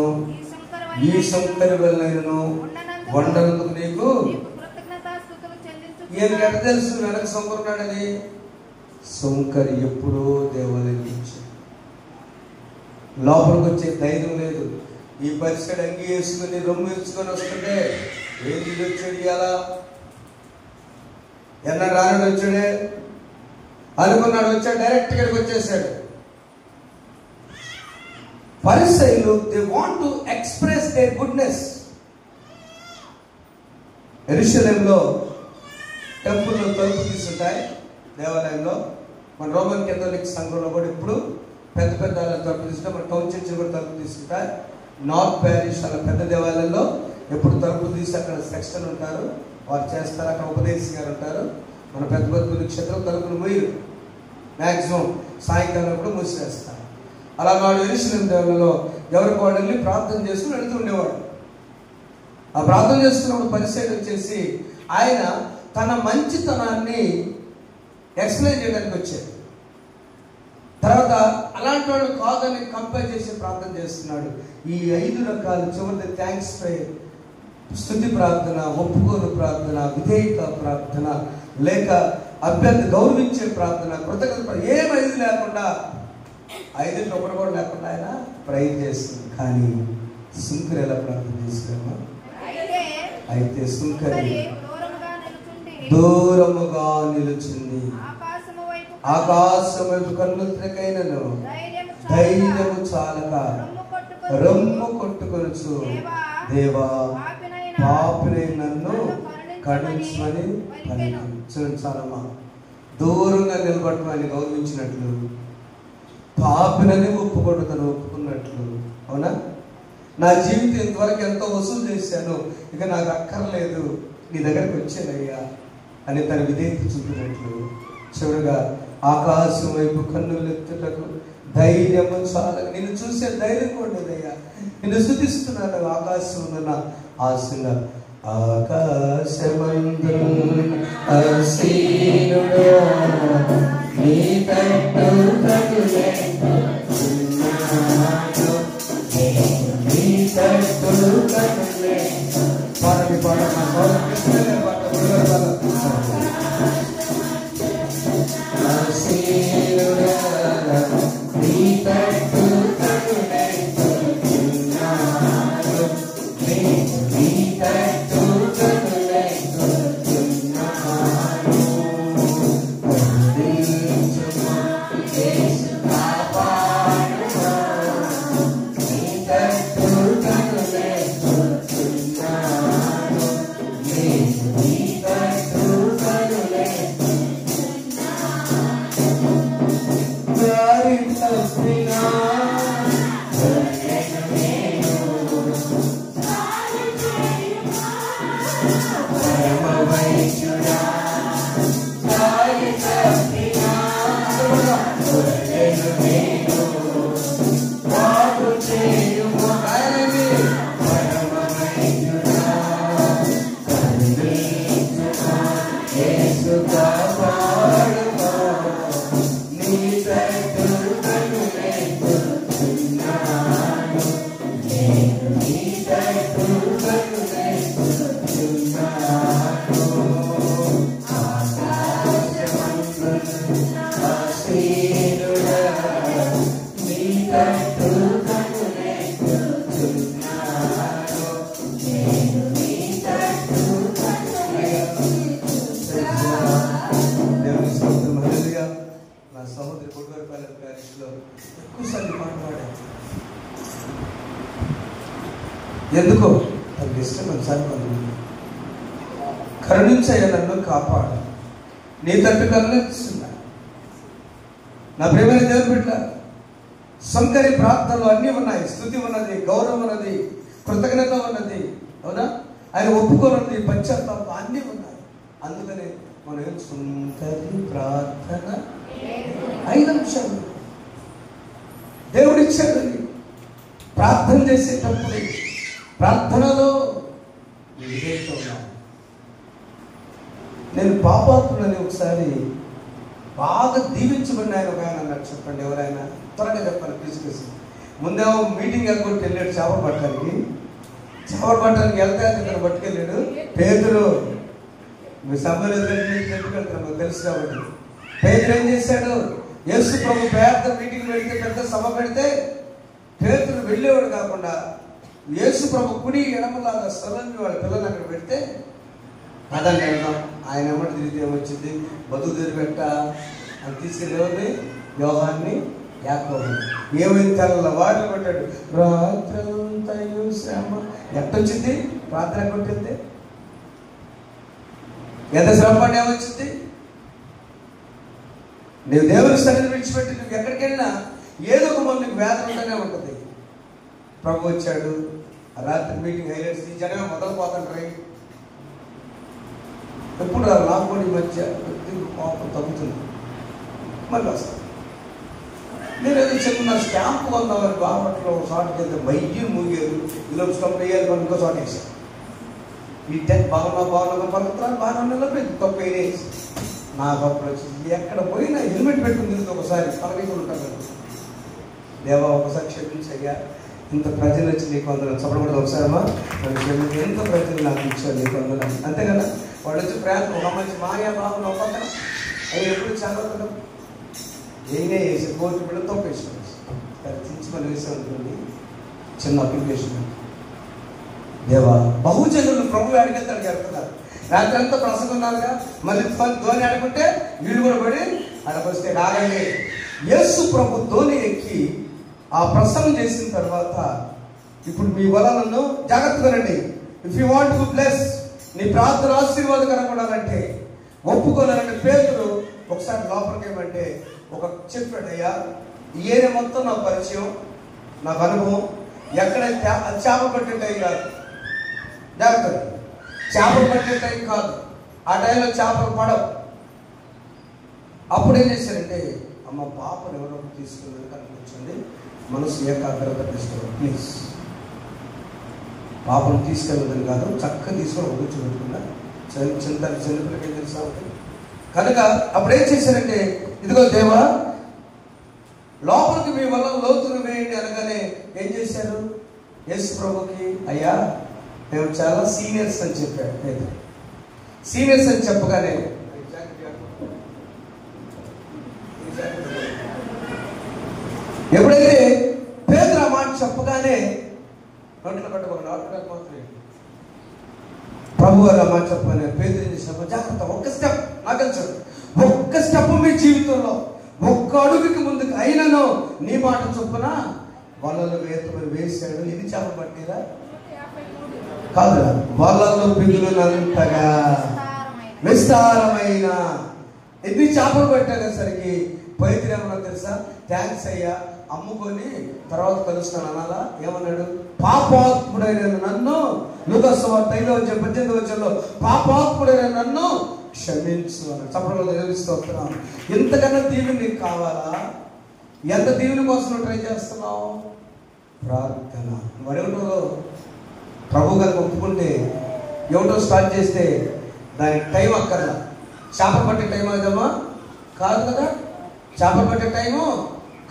ఈ సంకరి వెళ్ళైనను వండనందుకు నీకు. ఈయనకి ఎట్లా తెలుసు వెనక సంకరున్నాడని? సంకరి ఎప్పుడో దేవాలయం నుంచి లోపలికి వచ్చే ధైర్యం లేదు. ఈ పరిసర అంగి వేసుకుని రొమ్ము వేసుకొని వస్తుంటే ఏంటి వచ్చాడు ఇలా, ఎన్న రానుడు వచ్చాడే అనుకున్నాడు. వచ్చాడు, డైరెక్ట్ ఇక్కడికి వచ్చేసాడు. పరిసయ్యులు they want to express their goodness. యెరూషలేంలో టెంపుల్లో తలుపు తీసుంటాయి, దేవాలయంలో. మన రోమన్ కేథలిక్ సంఘంలో కూడా ఇప్పుడు పెద్ద పెద్ద తలుపు తీసుకుంటాయి. మన టౌన్ చర్చిలో కూడా తలుపు తీసుకుంటాయి. నార్త్ ప్యారిష్ అలా పెద్ద దేవాలయంలో ఎప్పుడు తలుపు తీసి అక్కడ సెక్షన్ ఉంటారు, వారు చేస్తారు. అక్కడ ఉపదేశి గారు ఉంటారు. మన పెద్ద పెద్ద క్షేత్రం తలుపులు మూయరు, మ్యాక్సిమం సాయంకాలం కూడా మూసివేస్తారు. అలా వాడు యెరూషలేం దేవాలయంలో ఎవరికి వాడు వెళ్ళి ప్రార్థన చేసుకుని వెళుతూ ఉండేవాడు. ఆ ప్రార్థన చేసుకున్నప్పుడు పరిసయ్యుడు వచ్చేసి ఆయన తన మంచితనాన్ని ఎక్స్ప్లెయిన్ చేయడానికి వచ్చాడు. తర్వాత అలాంటి వాళ్ళు కాదని కంపేర్ చేసి ప్రార్థన చేస్తున్నాడు. ఈ 5 రకాలు చివరి థ్యాంక్స్ ప్రేయర్, స్తుతి ప్రార్థన, ఒప్పుకోలు ప్రార్థన, విధేయత ప్రార్థన, లేక అభ్యర్థి గౌరవించే ప్రార్థన, కృతజ్ఞత ఏం 5 లేకుండా 5 ఒకటి కూడా లేకుండా ఆయన ప్రేయర్ చేస్తుంది. కానీ సుంకరి ఎలా ప్రార్థన చేస్తున్నామా? అయితే సుంకరి దూరముగా నిలుచుంది, ఆకాశం వైపు కన్నులకైనను ధైర్యము చాలక రొమ్ము కొట్టుకొనుచు, దేవా పాపినై నన్ను కరుణించమని పలికింది. చూడండి, చాలమ్మా దూరంగా నిలబడమని గౌరవించినట్లు, పాపినని ఒప్పుకున్నట్లు. అవునా? నా జీవితం ఇంతవరకు ఎంతో వసూలు చేశాను, ఇక నాకు అక్కర్లేదు, నీ దగ్గరకు వచ్చానయ్యా అని తన విధేయత చూపినట్లు. చివరిగా ఆకాశం వైపు కన్నులెత్తుటకు ధైర్యము చాలా, నిన్ను చూసే ధైర్యం కూడా లేదయ్యా, నిన్ను స్తుతిస్తున్నాను ఆకాశం ఉన్న ఆశగా. ఆకాశమందు అసీనుడా నీ తట్టు కనులెత్తుచున్నాను, నీ తట్టు కనులెత్తుచున్నాను. పాడండి పాడండి, నా సోదరు కృష్ణయ్య పాట. అసీనుడా నీ తట్టు కనులెత్తుచున్నాను, నీ తట్టు కనులెత్తుచున్నాను. కరుణించుమా యేసు కాపాడుమా, నీ తట్టు కనులెత్తుచున్నాను, నీ తట్టు కనులెత్తుచున్నాను. దారి తప్పినా పరమవైద్యుడా, దారి తప్పినా నేను బాగు చేయుము, పరమవైద్యుడా కరుణించుమా యేసు కాపాడుమా, నీ తట్టు కనులెత్తుచున్నాను, నేను నీ తట్టు కనులెత్తుచున్నాను. ఆకాశమందు అసీనుడా నీ తట్టు కనులెత్తుచున్నాను, నేను నీ తట్టు దేవుని స్తోత్రం. హల్లెలూయా. నా సహోదరి కొడుకుపల్లి ప్యారిష్లో ఎక్కువసార్లు మాట్లాడాను. ఎందుకో తనకి ఇష్టం ఒకసారి కరుణించయ్య నన్ను కాపాడు, నీ తట్టు కరుణిస్తున్నా. నా ప్రియమైన దేవుని బిడ్డ, శంకరి ప్రార్థనలు అన్నీ ఉన్నాయి. స్తుతి ఉన్నది, గౌరవం ఉన్నది, కృతజ్ఞత ఉన్నది. అవునా? ఆయన ఒప్పుకోనున్నది, పశ్చాత్తాపం అన్నీ ఉన్నాయి. అందుకనే మనం శంకరి ప్రార్థన 5 అంశాలు దేవుడిచ్చాడు. ప్రార్థన చేసేటప్పుడు ప్రార్థనలో విధేయత ఉండాలి. నేను పాపాత్ములని ఒకసారి బాగా దీవించబడిన ఆయన ఒక ఆయన అన్నారు. చెప్పండి ఎవరైనా, త్వరగా చెప్పాలి ప్లీజ్. ముందేమో మీటింగ్ అనుకుంటూ వెళ్ళాడు చేపలు పట్టడానికి వెళ్తే అతను పట్టుకెళ్ళాడు. పేదరు మీ సభలు వెళ్తారు మాకు తెలుసు కాబట్టి. పేదరు ఏం చేశాడు? యేసు ప్రభు పేద మీటింగ్ పెడితే, పెద్ద సభ పెడితే పేదరు వెళ్ళేవాడు కాకుండా యేసు ప్రభు కుడి ఎడమలాగా స్థలంలో వాళ్ళ పిల్లలు అక్కడ పెడితే అదని వెళ్దాం. ఆయన ఎమ్మటి తిరిగితే ఏమొచ్చింది? బతుకు తెరిపెట్ట అని తీసుకెళ్ళేవాడిని యోహాన్ని యాకోబు. ఏమైంది? తెల్లవారులు కొట్టాడు. రాత్రంతయు శ్రమ. ఎట్టొచ్చింది? రాత్రి కొట్టింది. ఎంత శ్రమ పడి ఏమొచ్చింది? నువ్వు దేవుని సన్నిధిని విడిచిపెట్టి నువ్వు ఎక్కడికి వెళ్ళినా ఏదో ఒక మంది నీకు వేదన ఉంటూనే ఉంటుంది. ప్రభు వచ్చాడు. ఆ రాత్రి మీటింగ్ హైలైట్స్ ఈ జనమే మొదలుపోతాండ్రీ. ఎప్పుడు రాదు. నాకు కూడా ఈ మధ్య కోపం తగ్గుతుంది. మళ్ళీ వస్తాను. నేను ఏదో చెప్తున్నా స్టాంప్ కొందామని బాపట్లో ఒక చోటకి వెళ్తే బయ్యి ముగియారు. ఇలా స్టంప్ వేయాలి మనం ఇంకో చోట వేసాం. ఈ టెన్ బాగున్నా పలుకుతాను బాగా తప్పు వేసి నాకు అప్పుడు వచ్చింది. ఎక్కడ పోయినా హెల్మెట్ పెట్టుకుని ఒకసారి తలకైతే ఉంటాను. దేవా ఒకసారి క్షమించయ్యా, ఇంత ప్రజలు వచ్చి నీకు అందరం చెప్పకూడదు. ఒకసారమ్మా ఎంత ప్రజలు నాకు ఇచ్చారు నీకు అందరం. అంతే కదా. వాడు వచ్చి ప్రయత్నం ఒక మంచి మాయా బాబులు ఒక పక్కన అవి ఎప్పుడు చదవడం నేనే వేసి కోర్టు బిడ్డ తప్పేసాను. చించుకొని వేసాను అనుకోండి. చిన్న అప్లికేషన్. దేవా బహుజనులు ప్రభు అడిగేస్తాడు చెప్తున్నారు. రాత్రి అంతా ప్రసంగున్నారుగా. మళ్ళీ ధోని ఆడుకుంటే వీళ్ళు కూడా పడి అడకొస్తే కాదండి. యేసు ప్రభు ధోని ఎక్కి ఆ ప్రసంగం చేసిన తర్వాత ఇప్పుడు మీ వలనను జాగ్రత్తగా రండి. If you want to bless, నీ ప్రార్థన ఆశీర్వాదకరంగా ఉండాలంటే ఒప్పుకోవాలంటే పేతురు ఒకసారి లోపలికి ఏమంటే ఒక చెప్పాడయ్యా, ఈ ఏరియా మొత్తం నా పరిచయం, నాకు అనుభవం. ఎక్కడైతే చేప పట్టే టైం కాదు, జాగ్రత్త, చేపలు పట్టే టైం కాదు. ఆ టైంలో చేపలు పడవు. అప్పుడు ఏం చేశారంటే, అమ్మ పాపను ఎవరో తీసుకుని కనిపించండి, మనసు ఏకాగ్రత తీసుకోండి ప్లీజ్. పాపను తీసుకెళ్ళదని కాదు, చక్కగా తీసుకొని ఒక కూర్చోబెట్టుకున్నా. చిన్నపిల్లకి ఏం తెలుసా ఉంటుంది కనుక అప్పుడు ఏం చేశారంటే, ఇదిగో దేవా లోపలికి మీ వల్ల లోతులు వేయండి అనగానే ఏం చేశారు? యేసు ప్రభుకి అయ్యా మేము చాలా సీనియర్స్ అని చెప్పాడు. లేదు సీనియర్స్ అని చెప్పగానే ఎప్పుడైతే పేతురు ఆ మాట చెప్పగానే నోట్లో కట్టుకోండి మాత్రమే ప్రభు గారు ఆ మాట చెప్పగానే పేతురు చేసినప్పుడు జాగ్రత్త, ఒక్క స్టెప్ నాకు తెలుసు, ఒక్క స్టెప్ మీ జీవితంలో ఒక్క అడుగుకి ముందుకు అయినను నీ మాట చొప్పున వలలు వేసాడు. ఇది చేపలు పట్టిరా కాదు, వలలు పిగులునంతగా విస్తారమైన ఎన్ని చేపలు పట్టేసరికి పైతులు ఏమన్నా తెలుసా? థ్యాంక్స్ అయ్యా, అమ్ముకొని తర్వాత కలుస్తాను అనాలా? ఏమన్నాడు? పాపాత్ముడైన నన్ను, లూకాసువార్త 5:18 పాపాత్ముడైన నన్ను క్షమించు అని చెప్పడంలో తెలుస్తున్నాం. ఎంతకన్నా దీవెన నీకు కావాలా? ఎంత దీవెన కోసం నువ్వు ట్రై చేస్తున్నావు? ప్రార్థన. మరెవరో ప్రభు గారికి ఒప్పుకుంటే ఎవటో స్టార్ట్ చేస్తే దానికి టైం అక్కర్లా. చేపలు పట్టే టైం అవుతామా? కాదు కదా. చేపలు పట్టే టైము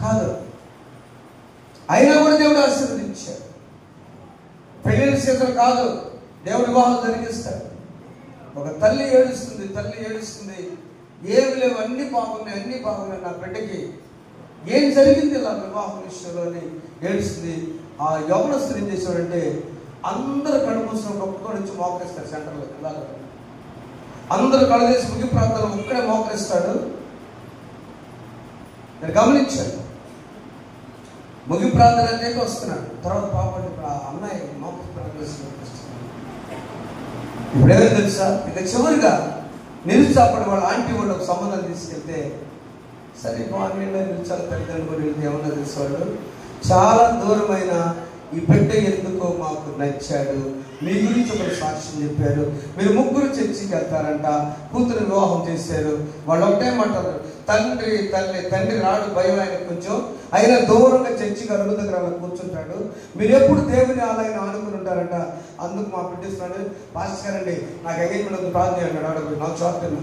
కాదు. అయినా కూడా దేవుడు ఆశీర్వదించాడు. పెళ్లి సీజన్ కాదు, దేవుడు వివాహం జరిగిస్తాడు. ఒక తల్లి ఏడుస్తుంది, ఏమి లేవు, అన్ని బాగున్నాయి నా బిడ్డకి ఏం జరిగింది ఇలా వివాహం విషయంలోని ఏడుస్తుంది. ఆ యవనస్తులు ఏం చేశాడంటే అందరు కళ్ళు మూసిన ఒక్కడి నుంచి మోకరిస్తాడు. సెంటర్లో ఇలా అందరూ కళ్ళు చేసి ముగి ప్రాంతాల్లో ఒక్కడే మోకరిస్తాడు. నేను గమనించాను. ముగి ప్రాంతాలనే వస్తున్నాడు. తర్వాత పాపం అన్నయ్య మోకరి ప్రాంతం ఇప్పుడు ఏమైనా తెలుసా? ఇక చివరిగా నిరుత్సాహపడి వాళ్ళ ఆంటీ వాళ్ళు ఒక సంబంధం తీసుకెళ్తే సరే మార్నింగ్ నిరుత్సాహ తల్లిదండ్రులు వెళ్తే ఏమన్నా తెలుసు, చాలా దూరమైన ఈ బిడ్డ ఎందుకో మాకు నచ్చాడు, మీ గురించి ఒకరు సాక్ష్యం చెప్పారు, మీరు ముగ్గురు చర్చికి వెళ్తారంట, కూతురు వివాహం చేశారు. వాళ్ళు ఒకటే మాట్లాడారు, తండ్రి రాడు, భయం ఆయన కొంచెం, అయినా దూరంగా చర్చికి అరుగు దగ్గర అలా కూర్చుంటాడు, మీరు ఎప్పుడు దేవుని ఆలయం ఆనుకుని ఉంటారంట. అందుకు మా బిడ్డిస్తున్నాడు, పాస్టర్ గారండి నాకు ఎంగేజ్మెంట్ ప్రార్థన అన్నాడు. ఆడకు నాకు షార్ట్ తిన్నా,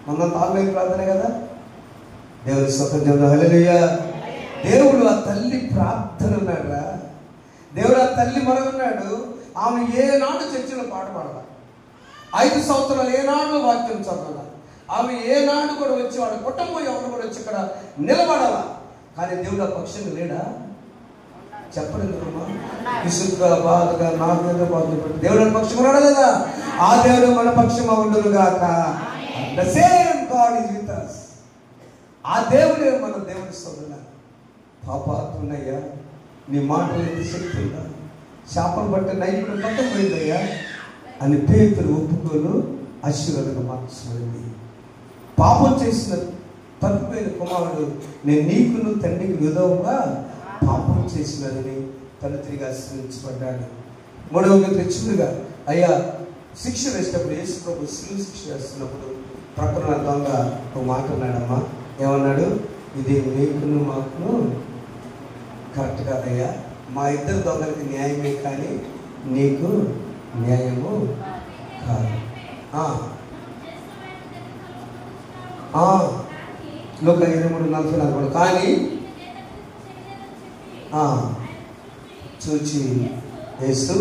మనంత ఆన్లైన్ ప్రార్థనే కదా. దేవుని స్వతంత్రం హల్లెలూయా. దేవుడు ఆ తల్లి ప్రార్థన ఉన్నాడా? దేవుడు ఆ తల్లి మరొన్నాడు. ఆమె ఏనాడు చర్చిలో పాట పాడాల, 5 సంవత్సరాలు ఏనాడు వాక్యం చదవాల, ఆమె ఏనాడు కూడా వచ్చి వాడు కుటుంబం ఎవరు కూడా వచ్చి ఇక్కడ నిలబడాలా. కానీ దేవుడు ఆ పక్షంగా లేడా? చెప్పరు ఎందుకమ్మా? విసుగ్గా బాధగా నాకు ఏదో బాధపడి దేవుడు పక్షం ఉన్నాడా లేదా? ఆ దేవుడు మన పక్షం ఉండును గాక. The same God is with us. ఆ దేవుడే మన దేవుని సోదరుడు. పాపాత్మునయ్యా, నీ మాటలు ఎంత శక్తి ఉందా, శాపం పట్టిన నైపుణ్యం పక్కన పోయిందయ్యా అని పేతురు ఒప్పుకోలు ఆశీర్వాదంగా మార్చబడింది. పాపం చేసిన తప్పిపోయిన కుమారుడు, నేను నీకును తండ్రికి విధంగా పాపం చేసినదని తండ్రిగా ఆశీర్వదించబడ్డాడు. మూడవగా తెచ్చుడుగా అయ్యా శిక్ష వేసినప్పుడు, యేసు ప్రభు శిలువ శిక్ష వేస్తున్నప్పుడు ప్రక్కన దొంగ ఒక మాట అన్నాడమ్మా. ఏమన్నాడు? ఇది నీకును మాకును కరెక్ట్ కాదయ్యా, మా ఇద్దరు దొంగలకి న్యాయమే కానీ నీకు న్యాయము కాదు. లోక 23:44 కానీ చూచి యేసు,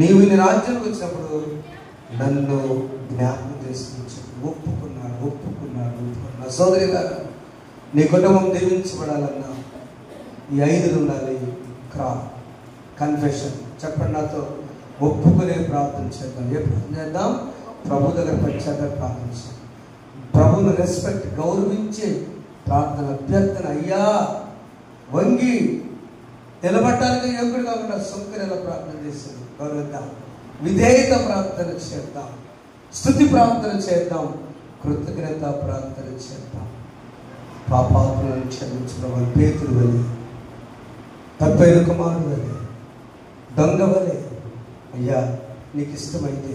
నీవు నీ రాజ్యానికి వచ్చినప్పుడు నన్ను జ్ఞాపకం చేసుకుని ఒప్పుకున్నాడు. సోదరి గారు, నీ కుటుంబం దీవించబడాలన్నా ఈ 5 ఉండాలి. కన్ఫెషన్ చెప్పండి నాతో. ఒప్పుకునే ప్రార్థన చేద్దాం. ఏ ప్రార్థన చేద్దాం? ప్రభు దగ్గర పశ్చాత్తాప ప్రార్థన చేద్దాం. ప్రభువును రెస్పెక్ట్, గౌరవించే ప్రార్థన, అభ్యర్థన. అయ్యా వంగి నిలబట్టాలని యోగుడు కాకుండా సొంకరేలా ప్రార్థన చేశాను. గౌరవిద్దాం. విధేయత ప్రార్థన చేద్దాం. స్తుతి ప్రార్థన చేద్దాం. కృతజ్ఞత ప్రార్థన చేద్దాం. పాపాత్మలను క్షమించడం వల్ల పేతురు వలె, తప్పైన కుమారుడు వలె, దొంగ వలె అయ్యా నీకు ఇష్టమైతే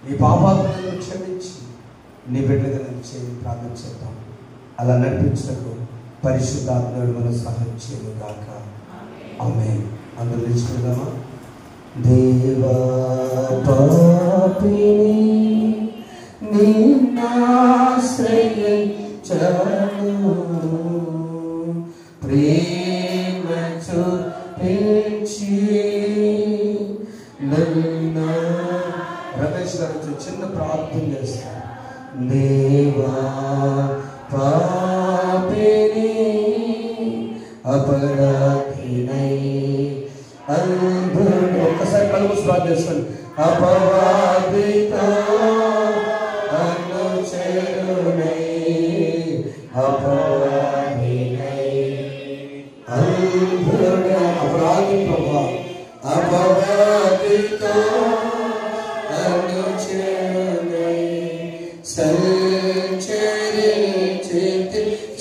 ఈ పాపాత్మలను క్షమించి నీ బిడ్డగా నడిచే ప్రార్థన చేద్దాం. అలా నడిపించకు పరిశుద్ధాత్ముడు మనం సహాయం చేయను గాక. ఆమేన్. అందరూ నిలుచుకుందామా? దేవా పాపిని నిన్నాశ్రయించను, ప్రేమ చూపించి నన్ను. రమేష్ గారు చిన్న ప్రార్థన చేస్తారు. దేవా పాపిని అపరాధినై ఒక్కసారి కలుగు ప్రార్థన చేస్తాను. అపవాదితో అనుచరునై అపరాధినై అంధుడా అపరాధి ప్రభా అపవాదితో అనుచరునై సంచరించి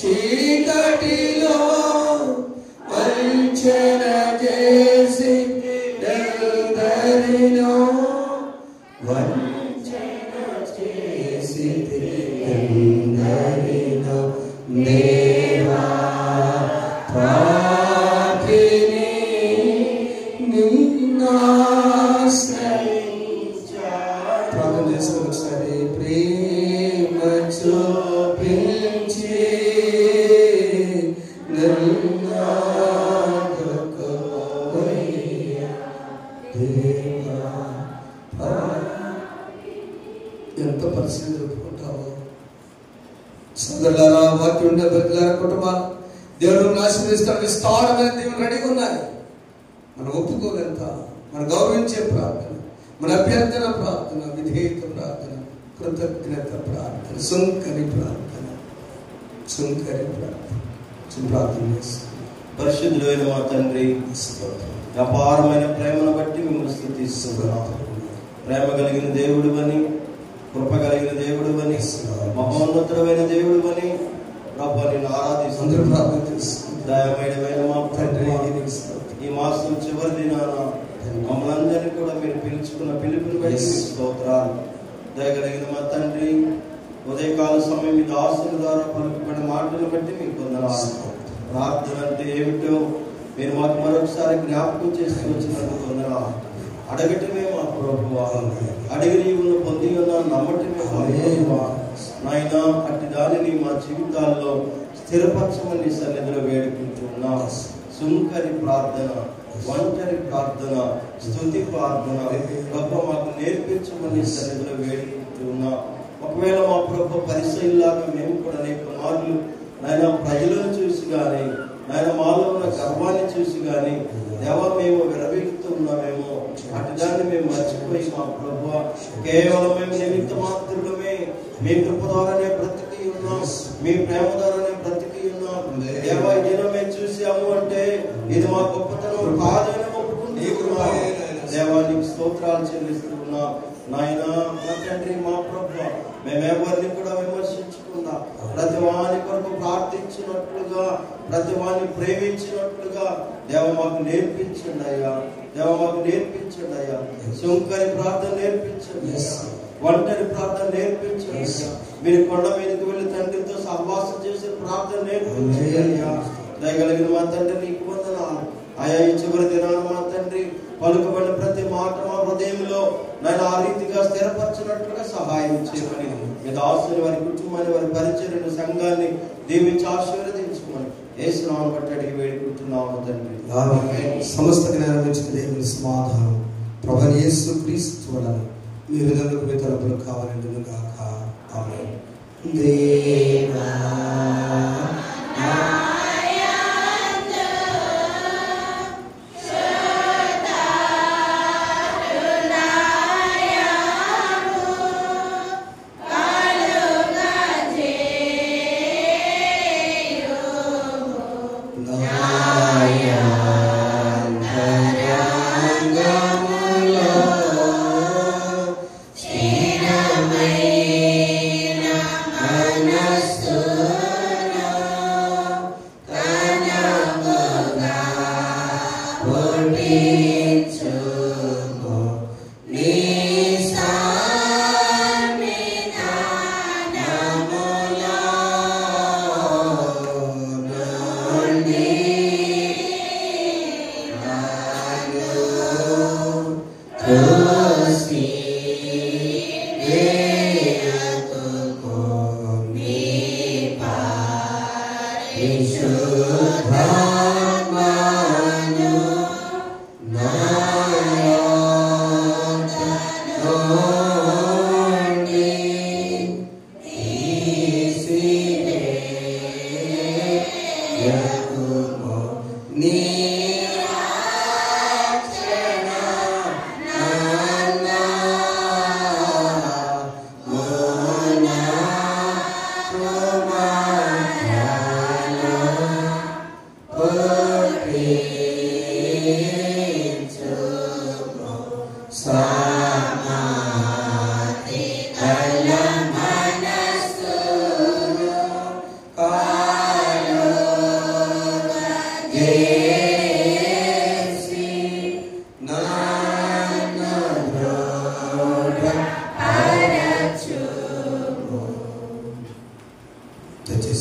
చీకటిలో వంచన చేసి దరినో వంచన చేసి దరినో దేవా పాపిని నిన్నాశ్రయించా. ప్రార్థన చేసుకుని ఒకసారి. ప్రేమ చూపించి ఎంత పరిస్థితి జరుపుకుంటావో సోదరులారా, వాక్యం ఉండే ప్రజలారా, కుటుంబాలు దేవుడు ఆశీర్వదిస్తాడు. విస్తారమైన దేవుడు రెడీగా ఉన్నాయి. మనం ఒప్పుకోగలంత, మనం గౌరవించే ప్రార్థన, మన అభ్యర్థన ప్రార్థన, విధేయత ప్రార్థన, కృతజ్ఞత ప్రార్థన, సుంకరి ప్రార్థన చేస్తాం.
పరిశుద్ధుడైన మా తండ్రి, అపారమైన ప్రేమను బట్టి మిమ్మల్ని స్తుతిస్తున్నాం. ప్రేమ కలిగిన దేవుడు అని, కృప కలిగిన దేవుడు అని, మహోన్నతుడమైన దేవుడు అని ప్రభు నిన్ను ఆరాధిస్తున్నాం. దయమైన మా తండ్రి, ఈ మాసం చివరి దినాన మమ్మల్ని అందరినీ కూడా మీరు పిలుచుకున్న పిలుపుని బట్టి స్తోత్రాలు. దయగలిగిన మా తండ్రి, ఉదయకాల సమయం మీ దాసుల ద్వారా పలుకుబడిన మాటలను బట్టి మీకు వందనాలు. ప్రార్థన అంటే ఏమిటో మీరు మాకు మరొకసారి జ్ఞాపకం చేస్తూ వచ్చినందుకు వందనాలు. అడగటమే మా ప్రభువా, అడిగి నీవు పొంది ఉన్నాను నమ్మటమే నాయన. అట్టి దానిని మా జీవితాల్లో స్థిరపరచమని సన్నిధిలో వేడుకుంటున్నాం. సుంకరి ప్రార్థన, ఒంటరి ప్రార్థన, స్తుతి ప్రార్థన ప్రభు మాకు నేర్పించమని సన్నిధిలో వేడుకుంటున్నాం. ఒకవేళ మా ప్రభు పరిశీలిలాగా మేము కూడా అనేక మార్లు నాయన ప్రజలను చూసి కానీ, నాయన మాలో ఉన్న గర్వాన్ని చూసి కానీ దేవా మేము విరవీగుతున్నామేమో, అటు దాన్ని మేము మర్చిపోయి మా ప్రభు కేవలం మేము నిమిత్త మాత్రులమే, మీ కృప ద్వారానే బ్రతికి ఉన్నాం, మీ ప్రేమ ద్వారానే బ్రతికి ఉన్నాం. దేవా ఈ దినం మేము చూసాము అంటే ఇది మా గొప్పతనం కాదని ఒప్పుకుంటున్నాం. దేవా నీకు స్తోత్రాలు చెల్లిస్తున్నాం. నాయన మా తండ్రి మా ప్రభువా, మేమెవరిని కూడా విమర్శించకుండా ప్రతి వాని కొరకు ప్రార్థించినట్లుగా, ప్రతి వాని ప్రేమించినట్లుగా దేవ మాకు నేర్పించండి అయ్యా. దేవ మాకు నేర్పించండి అయ్యా. సుంకరి ప్రార్థన నేర్పించండి, ఒంటరి ప్రార్థన నేర్పించండి. మీరు కొండ మీదకి వెళ్ళి తండ్రితో సహవాసం చేసే ప్రార్థన నేర్పించండి అయ్యా. దయగలిగిన మా తండ్రి నీకు వందనాలు అయ్యా. ఈ చివరి దినాన మా తండ్రి పలుకబడిన ప్రతి మాట మా హృదయంలో నేను ఆ రీతిగా స్థిరపరచినట్లుగా సహాయం చేయమని మీ దాసుని, వారి కుటుంబాన్ని, వారి పరిచర్యను, సంఘాన్ని దీవించి ఆశీర్వదించమని యేసు నామమున బట్టి అడిగి వేడుకుంటున్నాము తండ్రి.
సమస్త జ్ఞానం ఇచ్చిన దేవుని సమాధానం ప్రభువైన యేసు క్రీస్తు వలన మీ హృదయంలో మీ తలుపులు కావాలని గాక. ఆమేన్. దేవా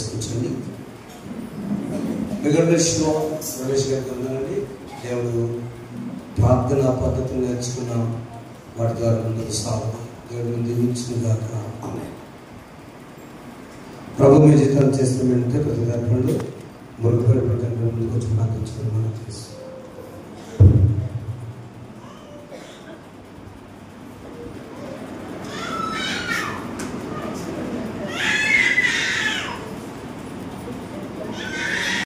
కూర్చోండి. మిగతా రమేష్ గారికి ఉందండి. దేవుడు ప్రార్థనా పద్ధతులు నేర్చుకున్నాం, వాటి ద్వారా ముందుకు సాగుతాం. దేవుడిని దీవించిన దాక ఆమేన్. ప్రభు మీ జీవితం చేసిన వెంటనే ప్రతి దాంట్లో మురుగుపడి ముందుకు వచ్చి ప్రార్థించడం మనం చేస్తాం.